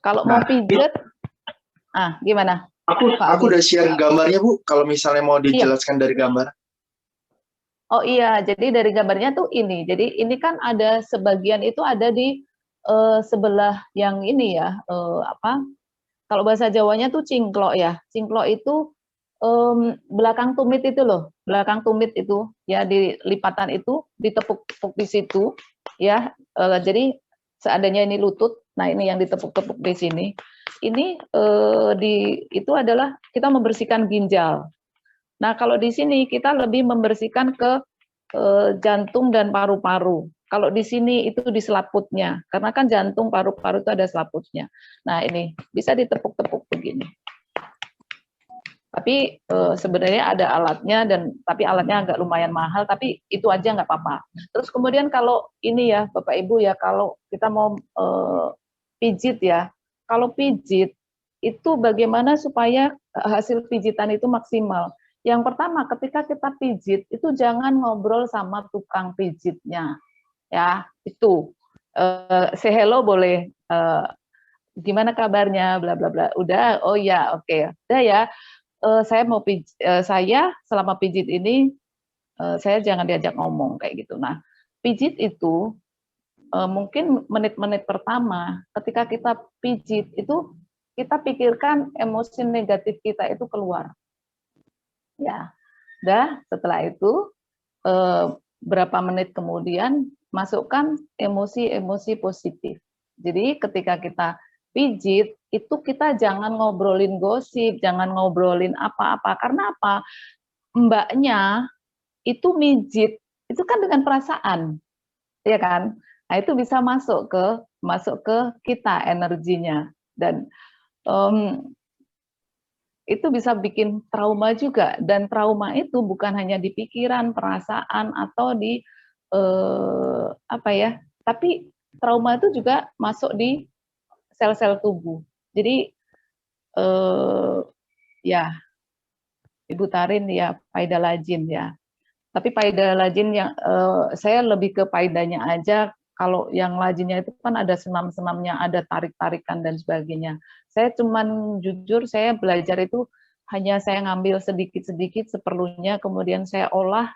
Kalau mau pijat, gimana? Aku udah share gambarnya Bu. Kalau misalnya mau dijelaskan dari gambar. Oh iya, jadi dari gambarnya tuh ini. Jadi ini kan ada sebagian itu ada di sebelah yang ini ya, kalau bahasa Jawanya tuh cingklok ya. Cingklok itu belakang tumit itu loh, belakang tumit itu ya di lipatan itu ditepuk-tepuk di situ ya. Jadi seandainya ini lutut, nah ini yang ditepuk-tepuk di sini. Ini itu adalah kita membersihkan ginjal. Nah, kalau di sini kita lebih membersihkan ke jantung dan paru-paru. Kalau di sini itu di selaputnya, karena kan jantung, paru-paru itu ada selaputnya. Nah, ini bisa ditepuk-tepuk begini. Tapi sebenarnya ada alatnya tapi alatnya agak lumayan mahal, tapi itu aja nggak apa-apa. Terus kemudian kalau ini ya, Bapak Ibu ya, kalau kita mau pijit ya, kalau pijit itu bagaimana supaya hasil pijitan itu maksimal. Yang pertama, ketika kita pijit, itu jangan ngobrol sama tukang pijitnya. Ya, itu. Say hello boleh. Gimana kabarnya, bla bla bla. Udah, oh ya, oke. Udah ya. Saya selama pijit ini, saya jangan diajak ngomong kayak gitu. Nah, pijit itu mungkin menit-menit pertama, ketika kita pijit itu kita pikirkan emosi negatif kita itu keluar. Ya, setelah itu berapa menit kemudian masukkan emosi-emosi positif. Jadi ketika kita pijit, itu kita jangan ngobrolin gosip, jangan ngobrolin apa-apa. Karena apa? Mbaknya itu mijit, itu kan dengan perasaan, ya kan? Nah, itu bisa masuk ke kita energinya, dan itu bisa bikin trauma juga. Dan trauma itu bukan hanya di pikiran, perasaan, atau di apa ya? Tapi trauma itu juga masuk di sel-sel tubuh. Jadi ya, Ibu Tarin ya paidalajin ya. Tapi paidalajin yang saya lebih ke paidanya aja. Kalau yang lajinnya itu kan ada senam-senamnya, ada tarik-tarikan dan sebagainya. Saya cuman jujur saya belajar itu hanya saya ngambil sedikit-sedikit seperlunya, kemudian saya olah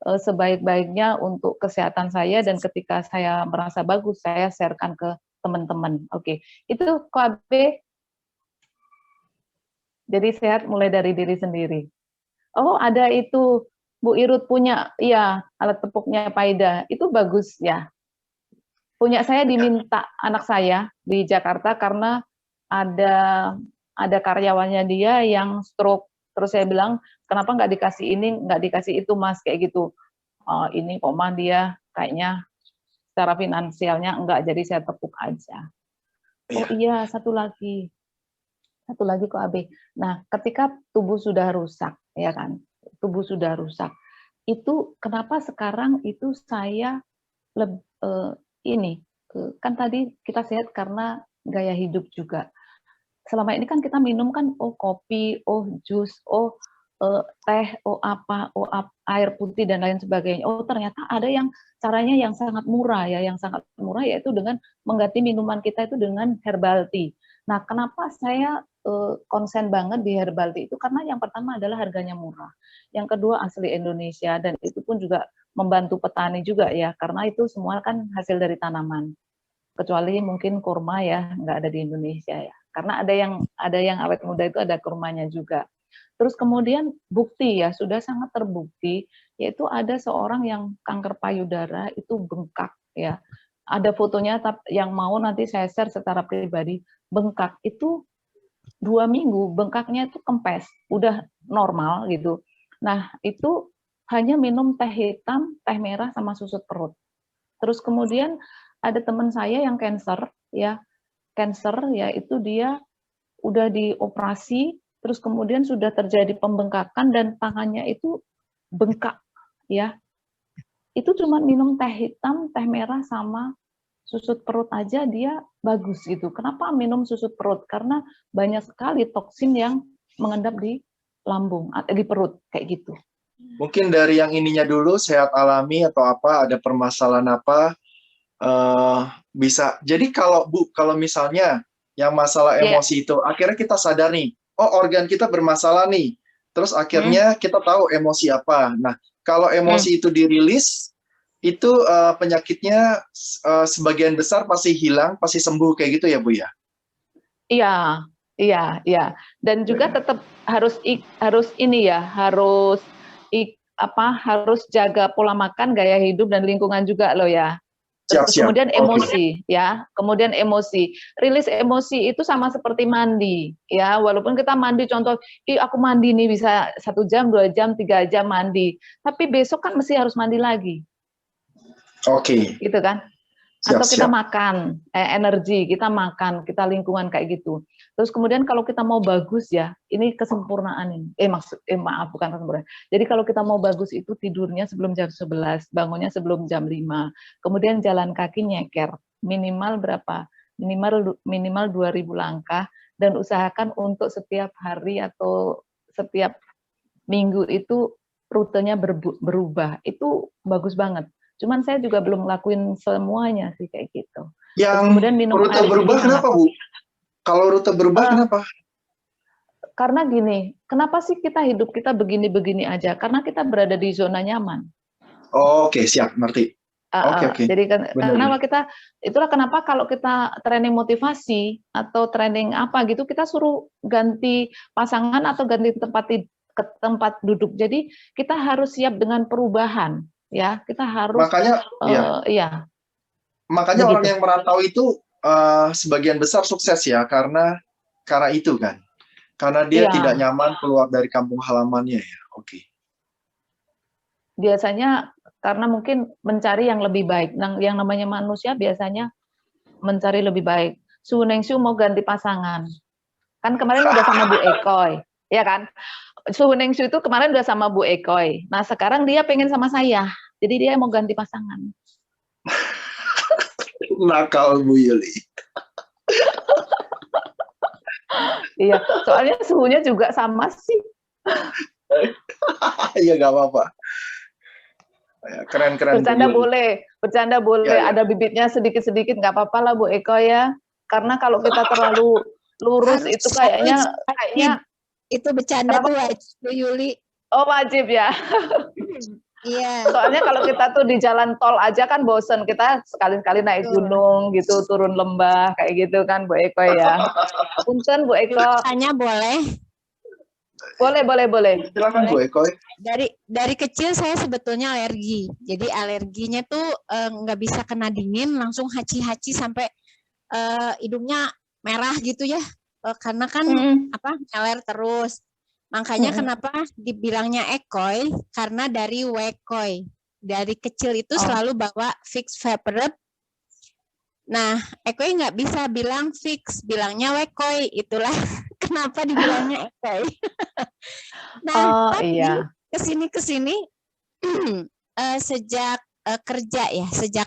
sebaik-baiknya untuk kesehatan saya, dan ketika saya merasa bagus saya sharekan ke teman-teman. Oke, itu KB. Jadi sehat mulai dari diri sendiri. Oh, ada itu Bu Irut punya, iya, alat tepuknya Paida. Itu bagus ya. Punya saya diminta anak saya di Jakarta karena ada karyawannya dia yang stroke. Terus saya bilang, kenapa nggak dikasih ini, nggak dikasih itu, Mas, kayak gitu. Oh, ini kok mah dia kayaknya secara finansialnya enggak, jadi saya tepuk aja. Oh iya, satu lagi kok AB. Nah, ketika tubuh sudah rusak, ya kan, tubuh sudah rusak, itu kenapa sekarang itu saya kan tadi kita sehat karena gaya hidup juga. Selama ini kan kita minum kan, oh kopi, oh jus, oh teh, air putih dan lain sebagainya. Oh ternyata ada yang caranya yang sangat murah ya, yaitu dengan mengganti minuman kita itu dengan herbal tea. Nah, kenapa saya konsen banget di herbal tea itu? Karena yang pertama adalah harganya murah, yang kedua asli Indonesia, dan itu pun juga membantu petani juga ya, karena itu semua kan hasil dari tanaman. Kecuali mungkin kurma ya, nggak ada di Indonesia ya. Karena ada yang awet muda itu ada kurmanya juga. Terus kemudian bukti ya, sudah sangat terbukti, yaitu ada seorang yang kanker payudara itu bengkak ya. Ada fotonya yang mau nanti saya share secara pribadi, bengkak itu 2 minggu, bengkaknya itu kempes, udah normal gitu. Nah, itu hanya minum teh hitam, teh merah, sama susut perut. Terus kemudian ada teman saya yang cancer ya, itu dia udah dioperasi, terus kemudian sudah terjadi pembengkakan dan tangannya itu bengkak ya. Itu cuma minum teh hitam, teh merah, sama susut perut aja dia bagus gitu. Kenapa minum susut perut? Karena banyak sekali toksin yang mengendap di lambung, di perut kayak gitu. Mungkin dari yang ininya dulu, sehat alami atau apa, ada permasalahan apa, bisa. Jadi kalau misalnya yang masalah emosi itu, akhirnya kita sadar nih, oh organ kita bermasalah nih, terus akhirnya kita tahu emosi apa. Nah, kalau emosi itu dirilis, itu penyakitnya sebagian besar pasti hilang, pasti sembuh kayak gitu ya Bu ya? Iya. Dan juga tetap harus ini ya, harus jaga pola makan, gaya hidup, dan lingkungan juga loh ya. Terus kemudian emosi ya, kemudian emosi, rilis emosi itu sama seperti mandi ya. Walaupun kita mandi, contoh, aku mandi nih bisa 1 jam, 2 jam, 3 jam mandi, tapi besok kan mesti harus mandi lagi. Gitu kan? Atau kita makan, energi, kita makan, kita lingkungan kayak gitu. Terus kemudian kalau kita mau bagus ya, ini kesempurnaan ini. Maaf, bukan kesempurnaan. Jadi kalau kita mau bagus itu tidurnya sebelum jam 11, bangunnya sebelum jam 5. Kemudian jalan kaki nyeker, minimal berapa? Minimal 2.000 langkah, dan usahakan untuk setiap hari atau setiap minggu itu rutenya berubah. Itu bagus banget. Cuman saya juga belum ngelakuin semuanya sih kayak gitu. Yang kemudian minum rute berubah kenapa Bu? Kalau rute berubah kenapa? Karena gini, kenapa sih hidup kita begini-begini aja? Karena kita berada di zona nyaman. Oke, siap, ngerti. Oke. Jadi kenapa itulah kenapa kalau kita training motivasi atau training apa gitu, kita suruh ganti pasangan atau ganti tempat duduk. Jadi kita harus siap dengan perubahan. ya. Kita harus Makanya, iya, makanya orang begitu. yang merantau itu sebagian besar sukses ya, karena itu kan, karena dia tidak Iya, nyaman keluar dari kampung halamannya ya. Oke. biasanya karena mungkin mencari yang lebih baik. Nah, yang namanya manusia biasanya mencari lebih baik. Su Nengxu mau ganti pasangan. Kan kemarin udah sama Bu Ekoy, ya kan? Su Nengxu itu kemarin udah sama Bu Ekoy. Nah, sekarang dia pengen sama saya. Jadi dia mau ganti pasangan. Nakal Bu Yuli. Iya, soalnya suhunya juga sama sih. Iya, nggak apa-apa. Keren-keren Bu Yuli. Bercanda boleh. Ya, ya. Ada bibitnya sedikit-sedikit nggak apa-apa lah Bu Eko ya. Karena kalau kita terlalu lurus Harus itu kayaknya itu bercanda kenapa? tuh wajib Bu Yuli. Oh wajib ya. Iya. Soalnya kalau kita tuh di jalan tol aja kan bosen, kita sekali-sekali naik gunung gitu, turun lembah kayak gitu kan Bu Eko ya. Punten Bu Eko. Tanya boleh. Boleh. Silakan Bu Eko. Dari kecil saya sebetulnya alergi. Jadi alerginya tuh nggak bisa kena dingin, langsung haci-haci sampai hidungnya merah gitu ya. Karena kan nyeler terus. Makanya kenapa dibilangnya ekoy, karena dari wekoy. Dari kecil itu selalu bawa fix vaporub. Nah, ekoy nggak bisa bilang fix, bilangnya wekoy. Itulah kenapa dibilangnya ekoy. Nah, tapi kesini sejak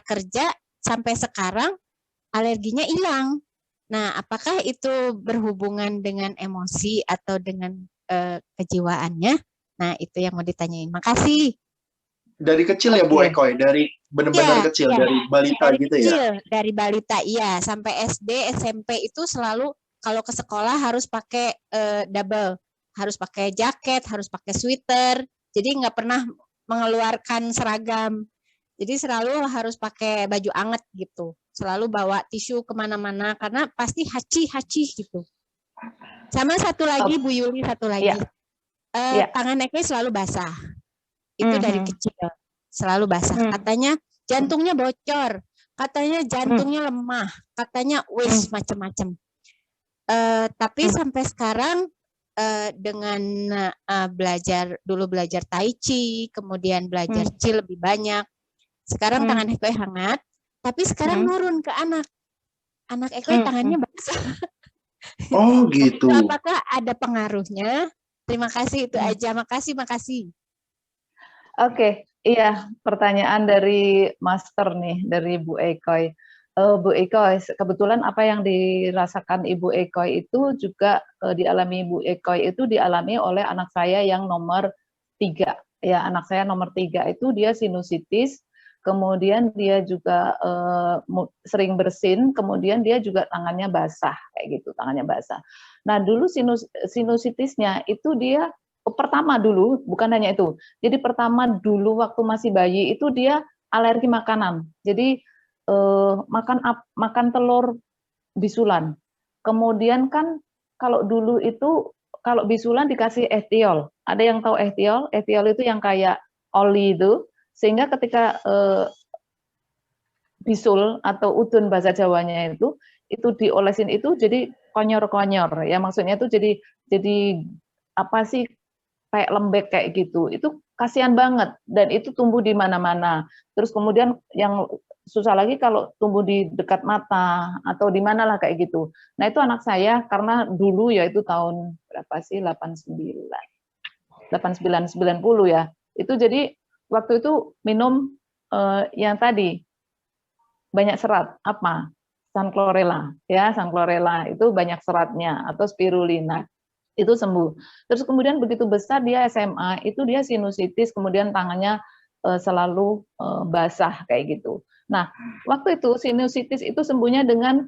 kerja sampai sekarang alerginya hilang. Nah, apakah itu berhubungan dengan emosi atau dengan kejiwaannya? Nah, itu yang mau ditanyain. Makasih. Dari kecil ya Bu Eko, dari benar-benar kecil, dari balita gitu ya? Dari balita, iya. Sampai SD, SMP itu selalu kalau ke sekolah harus pakai double. Harus pakai jaket, harus pakai sweater. Jadi nggak pernah mengeluarkan seragam. Jadi selalu harus pakai baju anget gitu. Selalu bawa tisu kemana-mana karena pasti haci gitu. Sama satu lagi Bu Yuli, satu lagi. Tangan Eko selalu basah. Itu dari kecil selalu basah. Katanya jantungnya bocor, katanya jantungnya lemah, katanya macam-macam. Tapi sampai sekarang dengan belajar Tai Chi, kemudian belajar Chi lebih banyak. Sekarang tangan Eko hangat, tapi sekarang nurun ke anak. Anak Eko tangannya basah. Oh gitu. Apakah ada pengaruhnya? Terima kasih, itu aja. Makasih. Oke, iya, pertanyaan dari Master nih, dari Bu Ekoy. Bu Ekoy, kebetulan apa yang dirasakan Ibu Ekoy itu juga dialami Ibu Ekoy itu dialami oleh anak saya yang nomor 3. Ya, anak saya nomor 3 itu dia sinusitis, kemudian dia juga sering bersin, kemudian dia juga tangannya basah, kayak gitu, tangannya basah. Nah, dulu sinusitisnya itu dia pertama dulu, bukan hanya itu. Jadi pertama dulu waktu masih bayi itu dia alergi makanan. Jadi makan telur bisulan. Kemudian kan kalau dulu itu kalau bisulan dikasih ehtiol. Ada yang tahu ehtiol? Ehtiol itu yang kayak oli itu. Sehingga ketika bisul atau udun bahasa Jawanya itu diolesin itu jadi konyor-konyor. Ya maksudnya itu jadi apa sih, kayak lembek kayak gitu. Itu kasihan banget dan itu tumbuh di mana-mana. Terus kemudian yang susah lagi kalau tumbuh di dekat mata atau di mana lah kayak gitu. Nah, itu anak saya karena dulu ya itu tahun berapa sih? 89 90 ya. Itu jadi waktu itu minum yang tadi banyak serat apa? Sanchlorella ya, Sanchlorella itu banyak seratnya atau spirulina. Itu sembuh. Terus kemudian begitu besar dia SMA, itu dia sinusitis, kemudian tangannya selalu basah kayak gitu. Nah, waktu itu sinusitis itu sembuhnya dengan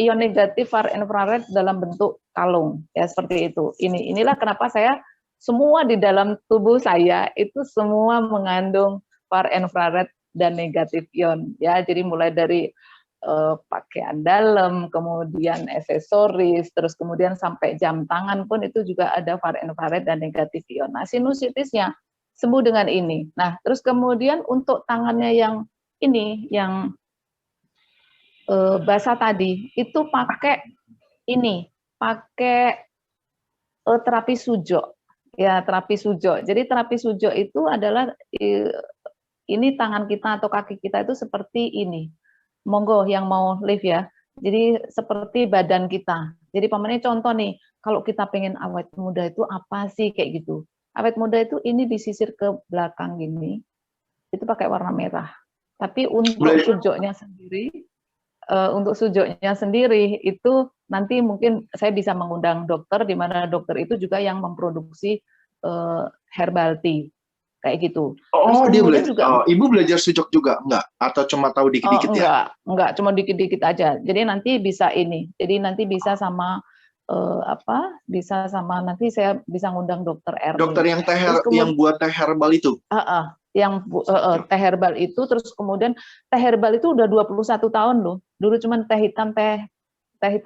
ion negatif far infrared dalam bentuk kalung, ya seperti itu. Inilah kenapa saya semua di dalam tubuh saya itu semua mengandung far infrared dan negatif ion, ya. Jadi mulai dari pakaian dalam, kemudian aksesoris, terus kemudian sampai jam tangan pun itu juga ada far infrared dan negatif ion. Nah, sinusitisnya sembuh dengan ini. Nah, terus kemudian untuk tangannya yang ini, yang basah tadi, itu pakai ini, pakai terapi sujo. Ya, terapi sujo. Jadi terapi sujo itu adalah ini tangan kita atau kaki kita itu seperti ini. Monggo yang mau live ya. Jadi seperti badan kita. Jadi pamannya contoh nih, kalau kita pengen awet muda itu apa sih kayak gitu. Awet muda itu ini disisir ke belakang gini, itu pakai warna merah. Tapi untuk sujuknya sendiri itu nanti mungkin saya bisa mengundang dokter, di mana dokter itu juga yang memproduksi herbal tea kayak gitu. Oh, dia belajar juga. Oh, Ibu belajar sujok juga enggak? Atau cuma tahu dikit-dikit ya? Enggak, cuma dikit-dikit aja. Jadi nanti bisa ini. Jadi nanti bisa sama bisa sama nanti saya bisa ngundang dokter Erni. Dokter yang yang buat teh herbal itu. Teh herbal itu, terus kemudian teh herbal itu udah 21 tahun loh. Dulu cuma teh hitam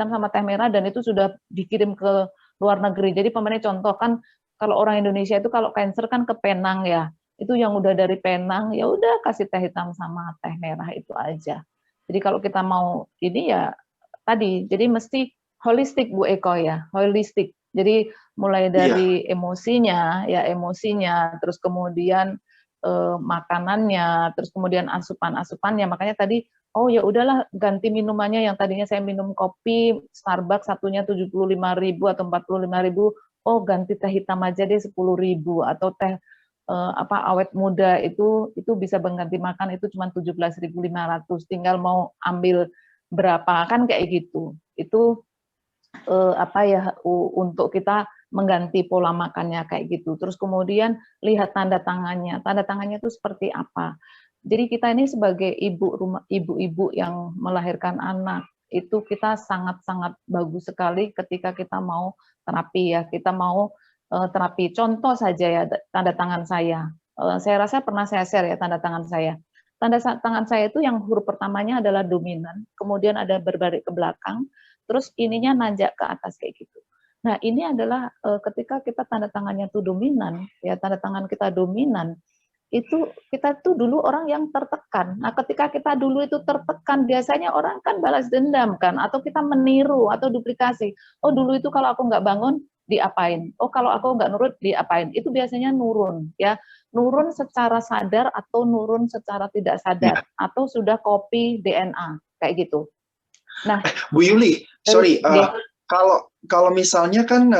sama teh merah, dan itu sudah dikirim ke luar negeri. Jadi pemenang contoh kan, kalau orang Indonesia itu kalau cancer kan ke Penang ya, itu yang udah dari Penang ya udah kasih teh hitam sama teh merah itu aja. Jadi kalau kita mau ini ya tadi, jadi mesti holistik Bu Eko ya, holistik. Jadi mulai dari emosinya, terus kemudian makanannya, terus kemudian asupan-asupannya. Makanya tadi, oh ya udahlah ganti minumannya, yang tadinya saya minum kopi Starbucks satunya 75.000 atau 45.000, oh ganti teh hitam aja deh 10.000, atau teh awet muda itu bisa mengganti makan itu cuma 17.500, tinggal mau ambil berapa, kan kayak gitu. Itu untuk kita mengganti pola makannya kayak gitu. Terus kemudian lihat tanda tangannya itu seperti apa. Jadi kita ini sebagai ibu-ibu yang melahirkan anak, itu kita sangat-sangat bagus sekali ketika kita mau terapi ya. Kita mau terapi. Contoh saja ya, tanda tangan saya. Saya rasa pernah saya share ya tanda tangan saya. Tanda tangan saya itu yang huruf pertamanya adalah dominan, kemudian ada berbalik ke belakang, terus ininya nanjak ke atas kayak gitu. Nah, ini adalah ketika kita tanda tangannya tuh dominan, ya tanda tangan kita dominan, itu kita tuh dulu orang yang tertekan. Nah, ketika kita dulu itu tertekan, biasanya orang kan balas dendam kan, atau kita meniru atau duplikasi. Oh, dulu itu kalau aku nggak bangun diapain? Oh, kalau aku nggak nurut diapain? Itu biasanya nurun, ya, nurun secara sadar atau nurun secara tidak sadar, atau sudah copy DNA kayak gitu. Nah, Bu Yuli, sorry, kalau misalnya kan,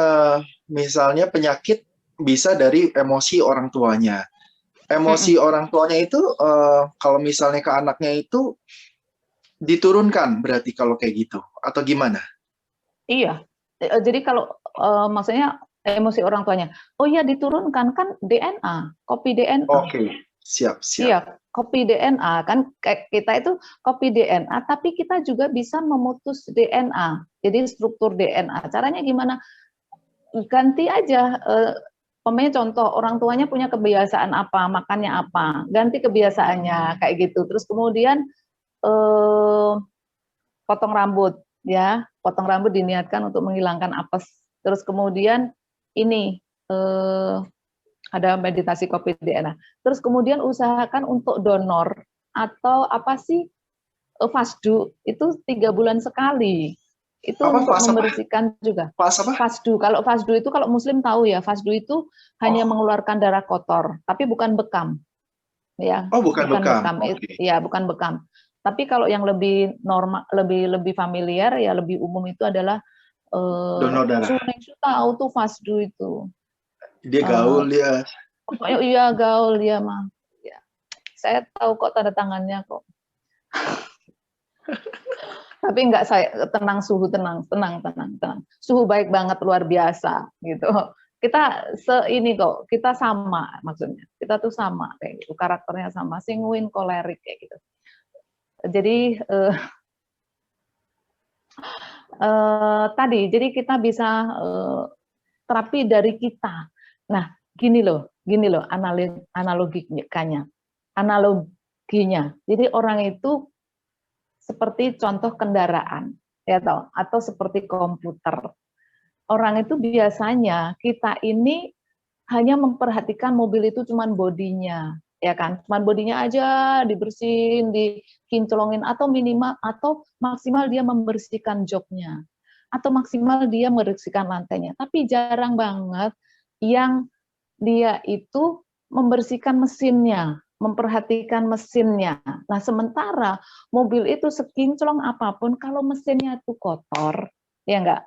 misalnya penyakit bisa dari emosi orang tuanya. Emosi orang tuanya itu, kalau misalnya ke anaknya itu diturunkan, berarti kalau kayak gitu, atau gimana? Iya, jadi kalau maksudnya emosi orang tuanya, oh iya diturunkan, kan DNA, copy DNA. Oke, siap. Iya, copy DNA kan kita itu copy DNA, tapi kita juga bisa memutus DNA. Jadi struktur DNA. Caranya gimana? Ganti aja. Contoh orang tuanya punya kebiasaan apa, makannya apa, ganti kebiasaannya kayak gitu. Terus kemudian potong rambut, ya, potong rambut diniatkan untuk menghilangkan apes. Terus kemudian ini ada meditasi copy DNA. Terus kemudian usahakan untuk donor untuk fasdu itu 3 bulan sekali. Itu untuk membersihkan juga. Fasdu. Kalau fasdu itu kalau Muslim tahu ya, fasdu itu hanya mengeluarkan darah kotor, tapi bukan bekam. Ya. Oh, bukan bekam. Ya, bukan bekam. Tapi kalau yang lebih normal, lebih familiar ya, lebih umum itu adalah donor darah. Tahu tuh fasdu itu. Dia gaul dia. Pokoknya iya gaul dia mah. Ya. Saya tahu kok tanda tangannya kok. Tapi enggak, saya tenang, suhu tenang. Suhu baik banget, luar biasa gitu. Kita ini kok, kita sama maksudnya. Kita tuh sama kayak gitu, karakternya sama, sanguin, kolerik kayak gitu. Jadi tadi, jadi kita bisa terapi dari kita. Nah, gini loh analoginya. Jadi orang itu seperti contoh kendaraan, ya toh, atau seperti komputer. Orang itu biasanya kita ini hanya memperhatikan mobil itu cuman bodinya, ya kan? Cuman bodinya aja dibersihin, dikinclongin, atau minimal atau maksimal dia membersihkan joknya, atau maksimal dia membersihkan lantainya. Tapi jarang banget yang dia itu membersihkan mesinnya, memperhatikan mesinnya. Nah, sementara mobil itu sekinclong apapun, kalau mesinnya itu kotor, ya enggak,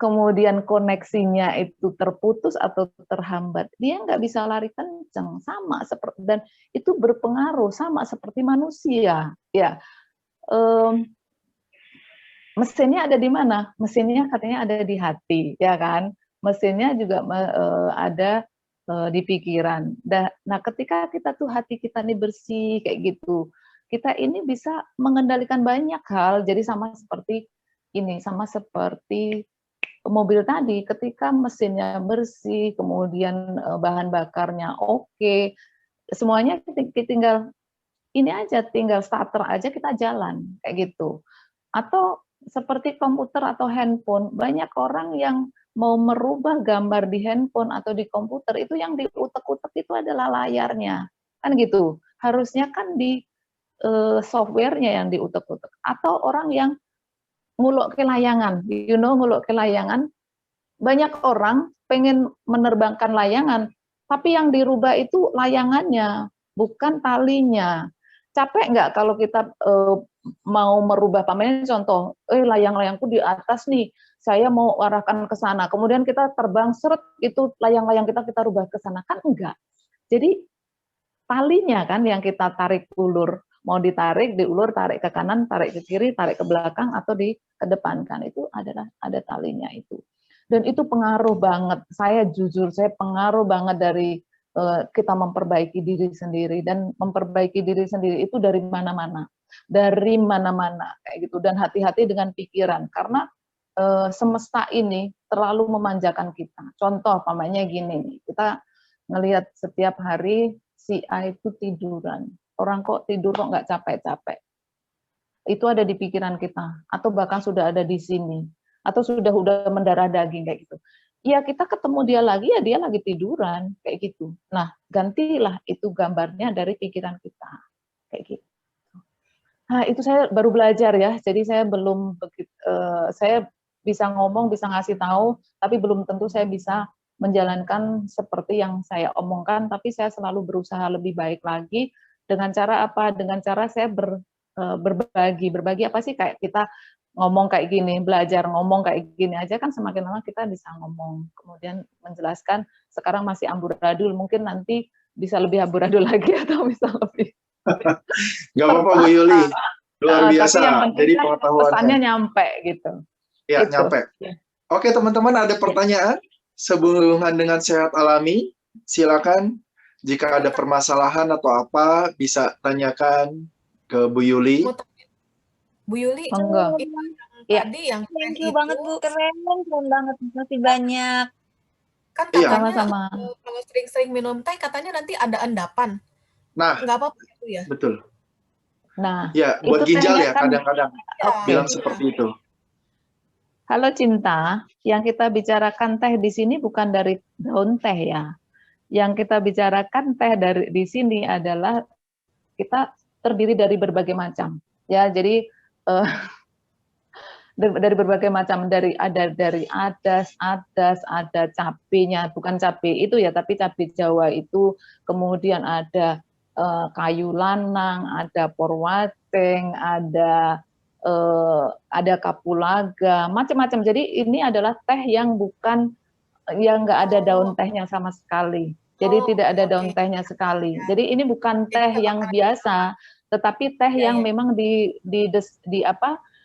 kemudian koneksinya itu terputus atau terhambat, dia nggak bisa lari kencang, sama seperti, dan itu berpengaruh sama seperti manusia, ya. Mesinnya ada di mana? Mesinnya katanya ada di hati, ya kan? Mesinnya juga ada di pikiran. Nah, ketika kita tuh hati kita ini bersih kayak gitu, kita ini bisa mengendalikan banyak hal. Jadi sama seperti ini, sama seperti mobil tadi, ketika mesinnya bersih, kemudian bahan bakarnya oke, semuanya tinggal ini aja, tinggal starter aja kita jalan kayak gitu. Atau seperti komputer atau handphone, banyak orang yang mau merubah gambar di handphone atau di komputer, itu yang diutek-utek itu adalah layarnya, kan gitu. Harusnya kan di softwarenya yang diutek-utek. Atau orang yang nguluk ke layangan, nguluk ke layangan, banyak orang pengen menerbangkan layangan, tapi yang dirubah itu layangannya, bukan talinya. Capek nggak kalau kita mau merubah, pamerin contoh, layang-layangku di atas nih, saya mau arahkan ke sana, kemudian kita terbang seret, itu layang-layang kita rubah ke sana, kan enggak. Jadi talinya kan yang kita tarik ulur, mau ditarik, diulur, tarik ke kanan, tarik ke kiri, tarik ke belakang, atau di kedepankan, itu adalah ada talinya itu. Dan itu pengaruh banget, saya jujur, saya pengaruh banget dari kita memperbaiki diri sendiri, dan memperbaiki diri sendiri itu dari mana-mana kayak gitu. Dan hati-hati dengan pikiran, karena semesta ini terlalu memanjakan kita. Contoh pamannya gini, kita ngelihat setiap hari si A itu tiduran, orang kok tidur kok nggak capek-capek, itu ada di pikiran kita, atau bahkan sudah ada di sini, atau sudah mendarah daging kayak gitu. Ya kita ketemu dia lagi, ya dia lagi tiduran kayak gitu. Nah, gantilah itu gambarnya dari pikiran kita kayak gitu. Nah, itu saya baru belajar ya. Jadi saya belum saya bisa ngomong, bisa ngasih tahu, tapi belum tentu saya bisa menjalankan seperti yang saya omongkan, tapi saya selalu berusaha lebih baik lagi. Dengan cara apa? Dengan cara saya berbagi apa sih, kayak kita ngomong kayak gini, belajar ngomong kayak gini aja kan, semakin lama kita bisa ngomong, kemudian menjelaskan. Sekarang masih amburadul, mungkin nanti bisa lebih amburadul lagi, atau bisa lebih nggak apa-apa Bu Yuli, luar biasa. Tapi yang Jadi penting pesannya nyampe gitu. Ya, gitu. nyampe. Oke teman-teman, ada pertanyaan sehubungan dengan sehat alami? Silakan. Jika ada permasalahan atau apa, bisa tanyakan ke Bu Yuli. Bu Yuli, Enggak. tadi yang thank you banget Bu, keren banget, masih banyak. Kan katanya sama-sama. Kalau sering-sering minum teh katanya nanti ada endapan. Nah, nggak apa-apa itu ya. Betul. Nah, ya buat ginjal ya kan, kadang-kadang bilang seperti itu. Halo Cinta, yang kita bicarakan teh di sini bukan dari daun teh ya. Yang kita bicarakan teh dari di sini adalah kita terdiri dari berbagai macam. Ya, jadi dari berbagai macam, ada adas, ada cabenya, bukan cabai itu ya, tapi cabai Jawa itu, kemudian ada kayu lanang, ada porwateng, ada kapulaga, macam-macam. Jadi ini adalah teh yang nggak ada daun tehnya sama sekali. Jadi tidak ada daun tehnya sekali. Jadi ini bukan teh yang biasa, tetapi teh yang memang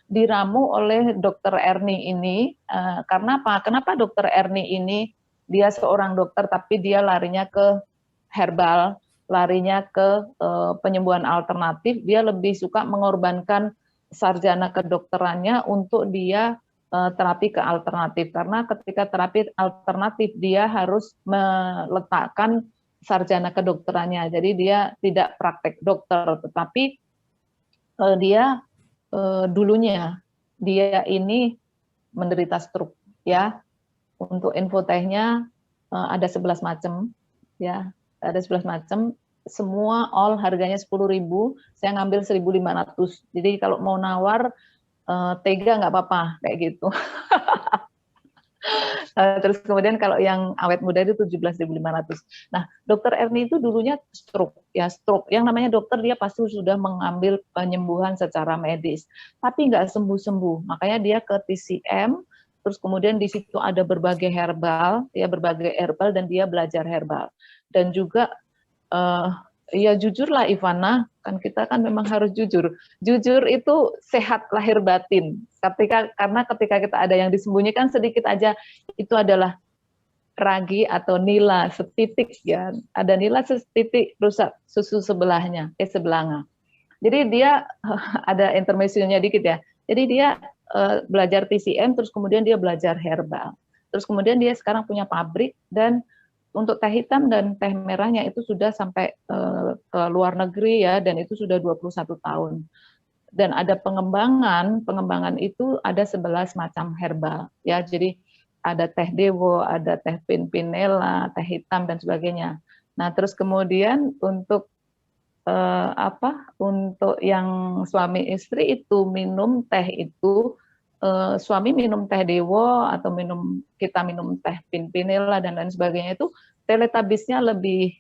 diramu oleh Dokter Erni ini. Karena apa? Kenapa Dokter Erni ini, dia seorang dokter tapi dia larinya ke herbal, larinya ke penyembuhan alternatif. Dia lebih suka mengorbankan sarjana kedokterannya untuk dia terapi ke alternatif, karena ketika terapi alternatif dia harus meletakkan sarjana kedokterannya, jadi dia tidak praktek dokter, tetapi dia dulunya dia ini menderita stroke ya. Untuk info tehnya ada 11 macam, ya, ada 11 macam. Semua all harganya 10.000, saya ngambil 1.500. Jadi kalau mau nawar tega nggak apa-apa kayak gitu. Terus kemudian kalau yang awet muda itu 17.500. Nah, Dokter Erni itu dulunya stroke, ya stroke. Yang namanya dokter dia pasti sudah mengambil penyembuhan secara medis, tapi nggak sembuh-sembuh. Makanya dia ke TCM, terus kemudian di situ ada berbagai herbal, ya berbagai herbal dan dia belajar herbal. Dan juga ya jujurlah Ivana, kan kita kan memang harus jujur. Jujur itu sehat lahir batin. Karena ketika kita ada yang disembunyikan sedikit aja, itu adalah ragi atau nila setitik ya. Ada nila setitik rusak susu sebelahnya, sebelanga. Jadi dia ada intermezzonya dikit ya. Jadi dia belajar TCM, terus kemudian dia belajar herbal. Terus kemudian dia sekarang punya pabrik, dan untuk teh hitam dan teh merahnya itu sudah sampai ke luar negeri ya, dan itu sudah 21 tahun. Dan ada pengembangan itu ada 11 macam herbal ya. Jadi ada teh dewo, ada teh pinpinela, teh hitam dan sebagainya. Nah, terus kemudian untuk untuk yang suami istri itu minum teh itu, suami minum teh dewo atau kita minum teh pinpinela dan lain sebagainya, itu teletabisnya lebih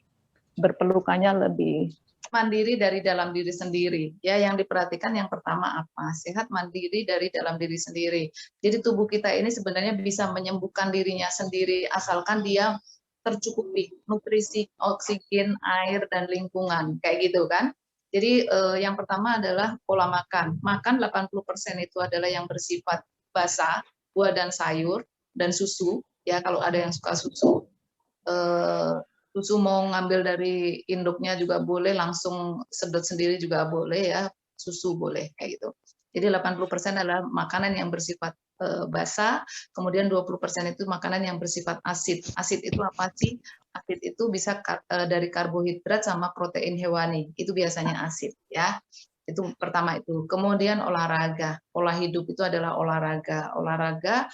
berpelukannya lebih mandiri dari dalam diri sendiri. Ya, yang diperhatikan yang pertama apa? Sehat mandiri dari dalam diri sendiri. Jadi tubuh kita ini sebenarnya bisa menyembuhkan dirinya sendiri asalkan dia tercukupi nutrisi, oksigen, air dan lingkungan. Kayak gitu kan? Jadi yang pertama adalah pola makan. Makan 80% itu adalah yang bersifat basah, buah dan sayur dan susu. Ya, kalau ada yang suka susu. Susu mau ngambil dari induknya juga boleh, langsung sedot sendiri juga boleh ya, susu boleh kayak gitu. Jadi 80% adalah makanan yang bersifat basah, kemudian 20% itu makanan yang bersifat asid. Asid itu apa sih? Asid itu bisa dari karbohidrat sama protein hewani, itu biasanya asid ya. Itu pertama itu. Kemudian olahraga, pola hidup itu adalah olahraga. Olahraga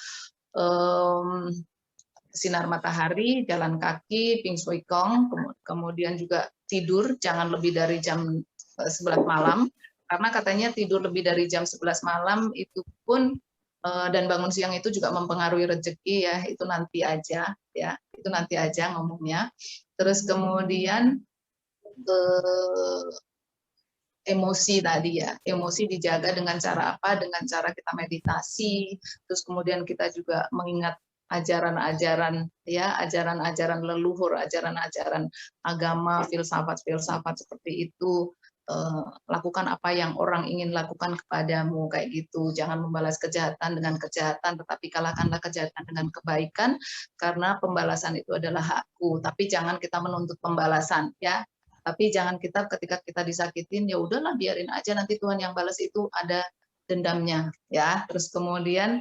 sinar matahari, jalan kaki, ping shui kong, kemudian juga tidur jangan lebih dari jam 11 malam, karena katanya tidur lebih dari jam 11 malam itu pun dan bangun siang itu juga mempengaruhi rezeki ya, itu nanti aja ya, itu nanti aja ngomongnya. Terus kemudian emosi tadi ya, emosi dijaga dengan cara apa? Dengan cara kita meditasi, terus kemudian kita juga mengingat ajaran-ajaran ya, ajaran-ajaran leluhur, ajaran-ajaran agama, filsafat-filsafat seperti itu. Lakukan apa yang orang ingin lakukan kepadamu kayak gitu. Jangan membalas kejahatan dengan kejahatan, tetapi kalahkanlah kejahatan dengan kebaikan, karena pembalasan itu adalah hakku. Tapi jangan kita menuntut pembalasan ya. Tapi jangan kita ketika kita disakitin ya udahlah biarin aja, nanti Tuhan yang balas, itu ada dendamnya ya. Terus kemudian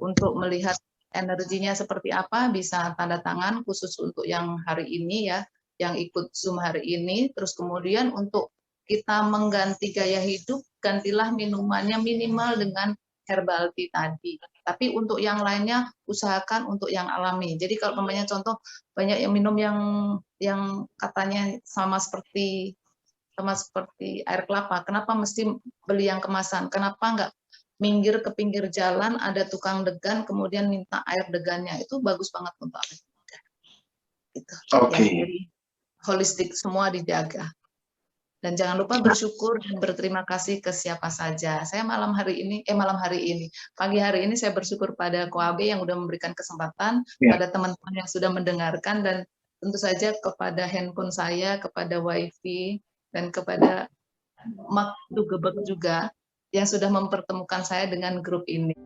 untuk melihat energinya seperti apa bisa tanda tangan khusus untuk yang hari ini ya, yang ikut Zoom hari ini. Terus kemudian untuk kita mengganti gaya hidup, gantilah minumannya minimal dengan herbal tea tadi. Tapi untuk yang lainnya usahakan untuk yang alami. Jadi kalau namanya contoh banyak yang minum yang katanya sama seperti air kelapa. Kenapa mesti beli yang kemasan? Kenapa nggak minggir ke pinggir jalan ada tukang degan kemudian minta air degannya? Itu bagus banget untuk awet muda. Gitu. Oke. Ya, jadi holistik semua dijaga. Dan jangan lupa bersyukur dan berterima kasih ke siapa saja. Saya pagi hari ini saya bersyukur pada Koabe yang sudah memberikan kesempatan, pada teman-teman yang sudah mendengarkan, dan tentu saja kepada handphone saya, kepada wifi, dan kepada Mak Dugebek juga yang sudah mempertemukan saya dengan grup ini.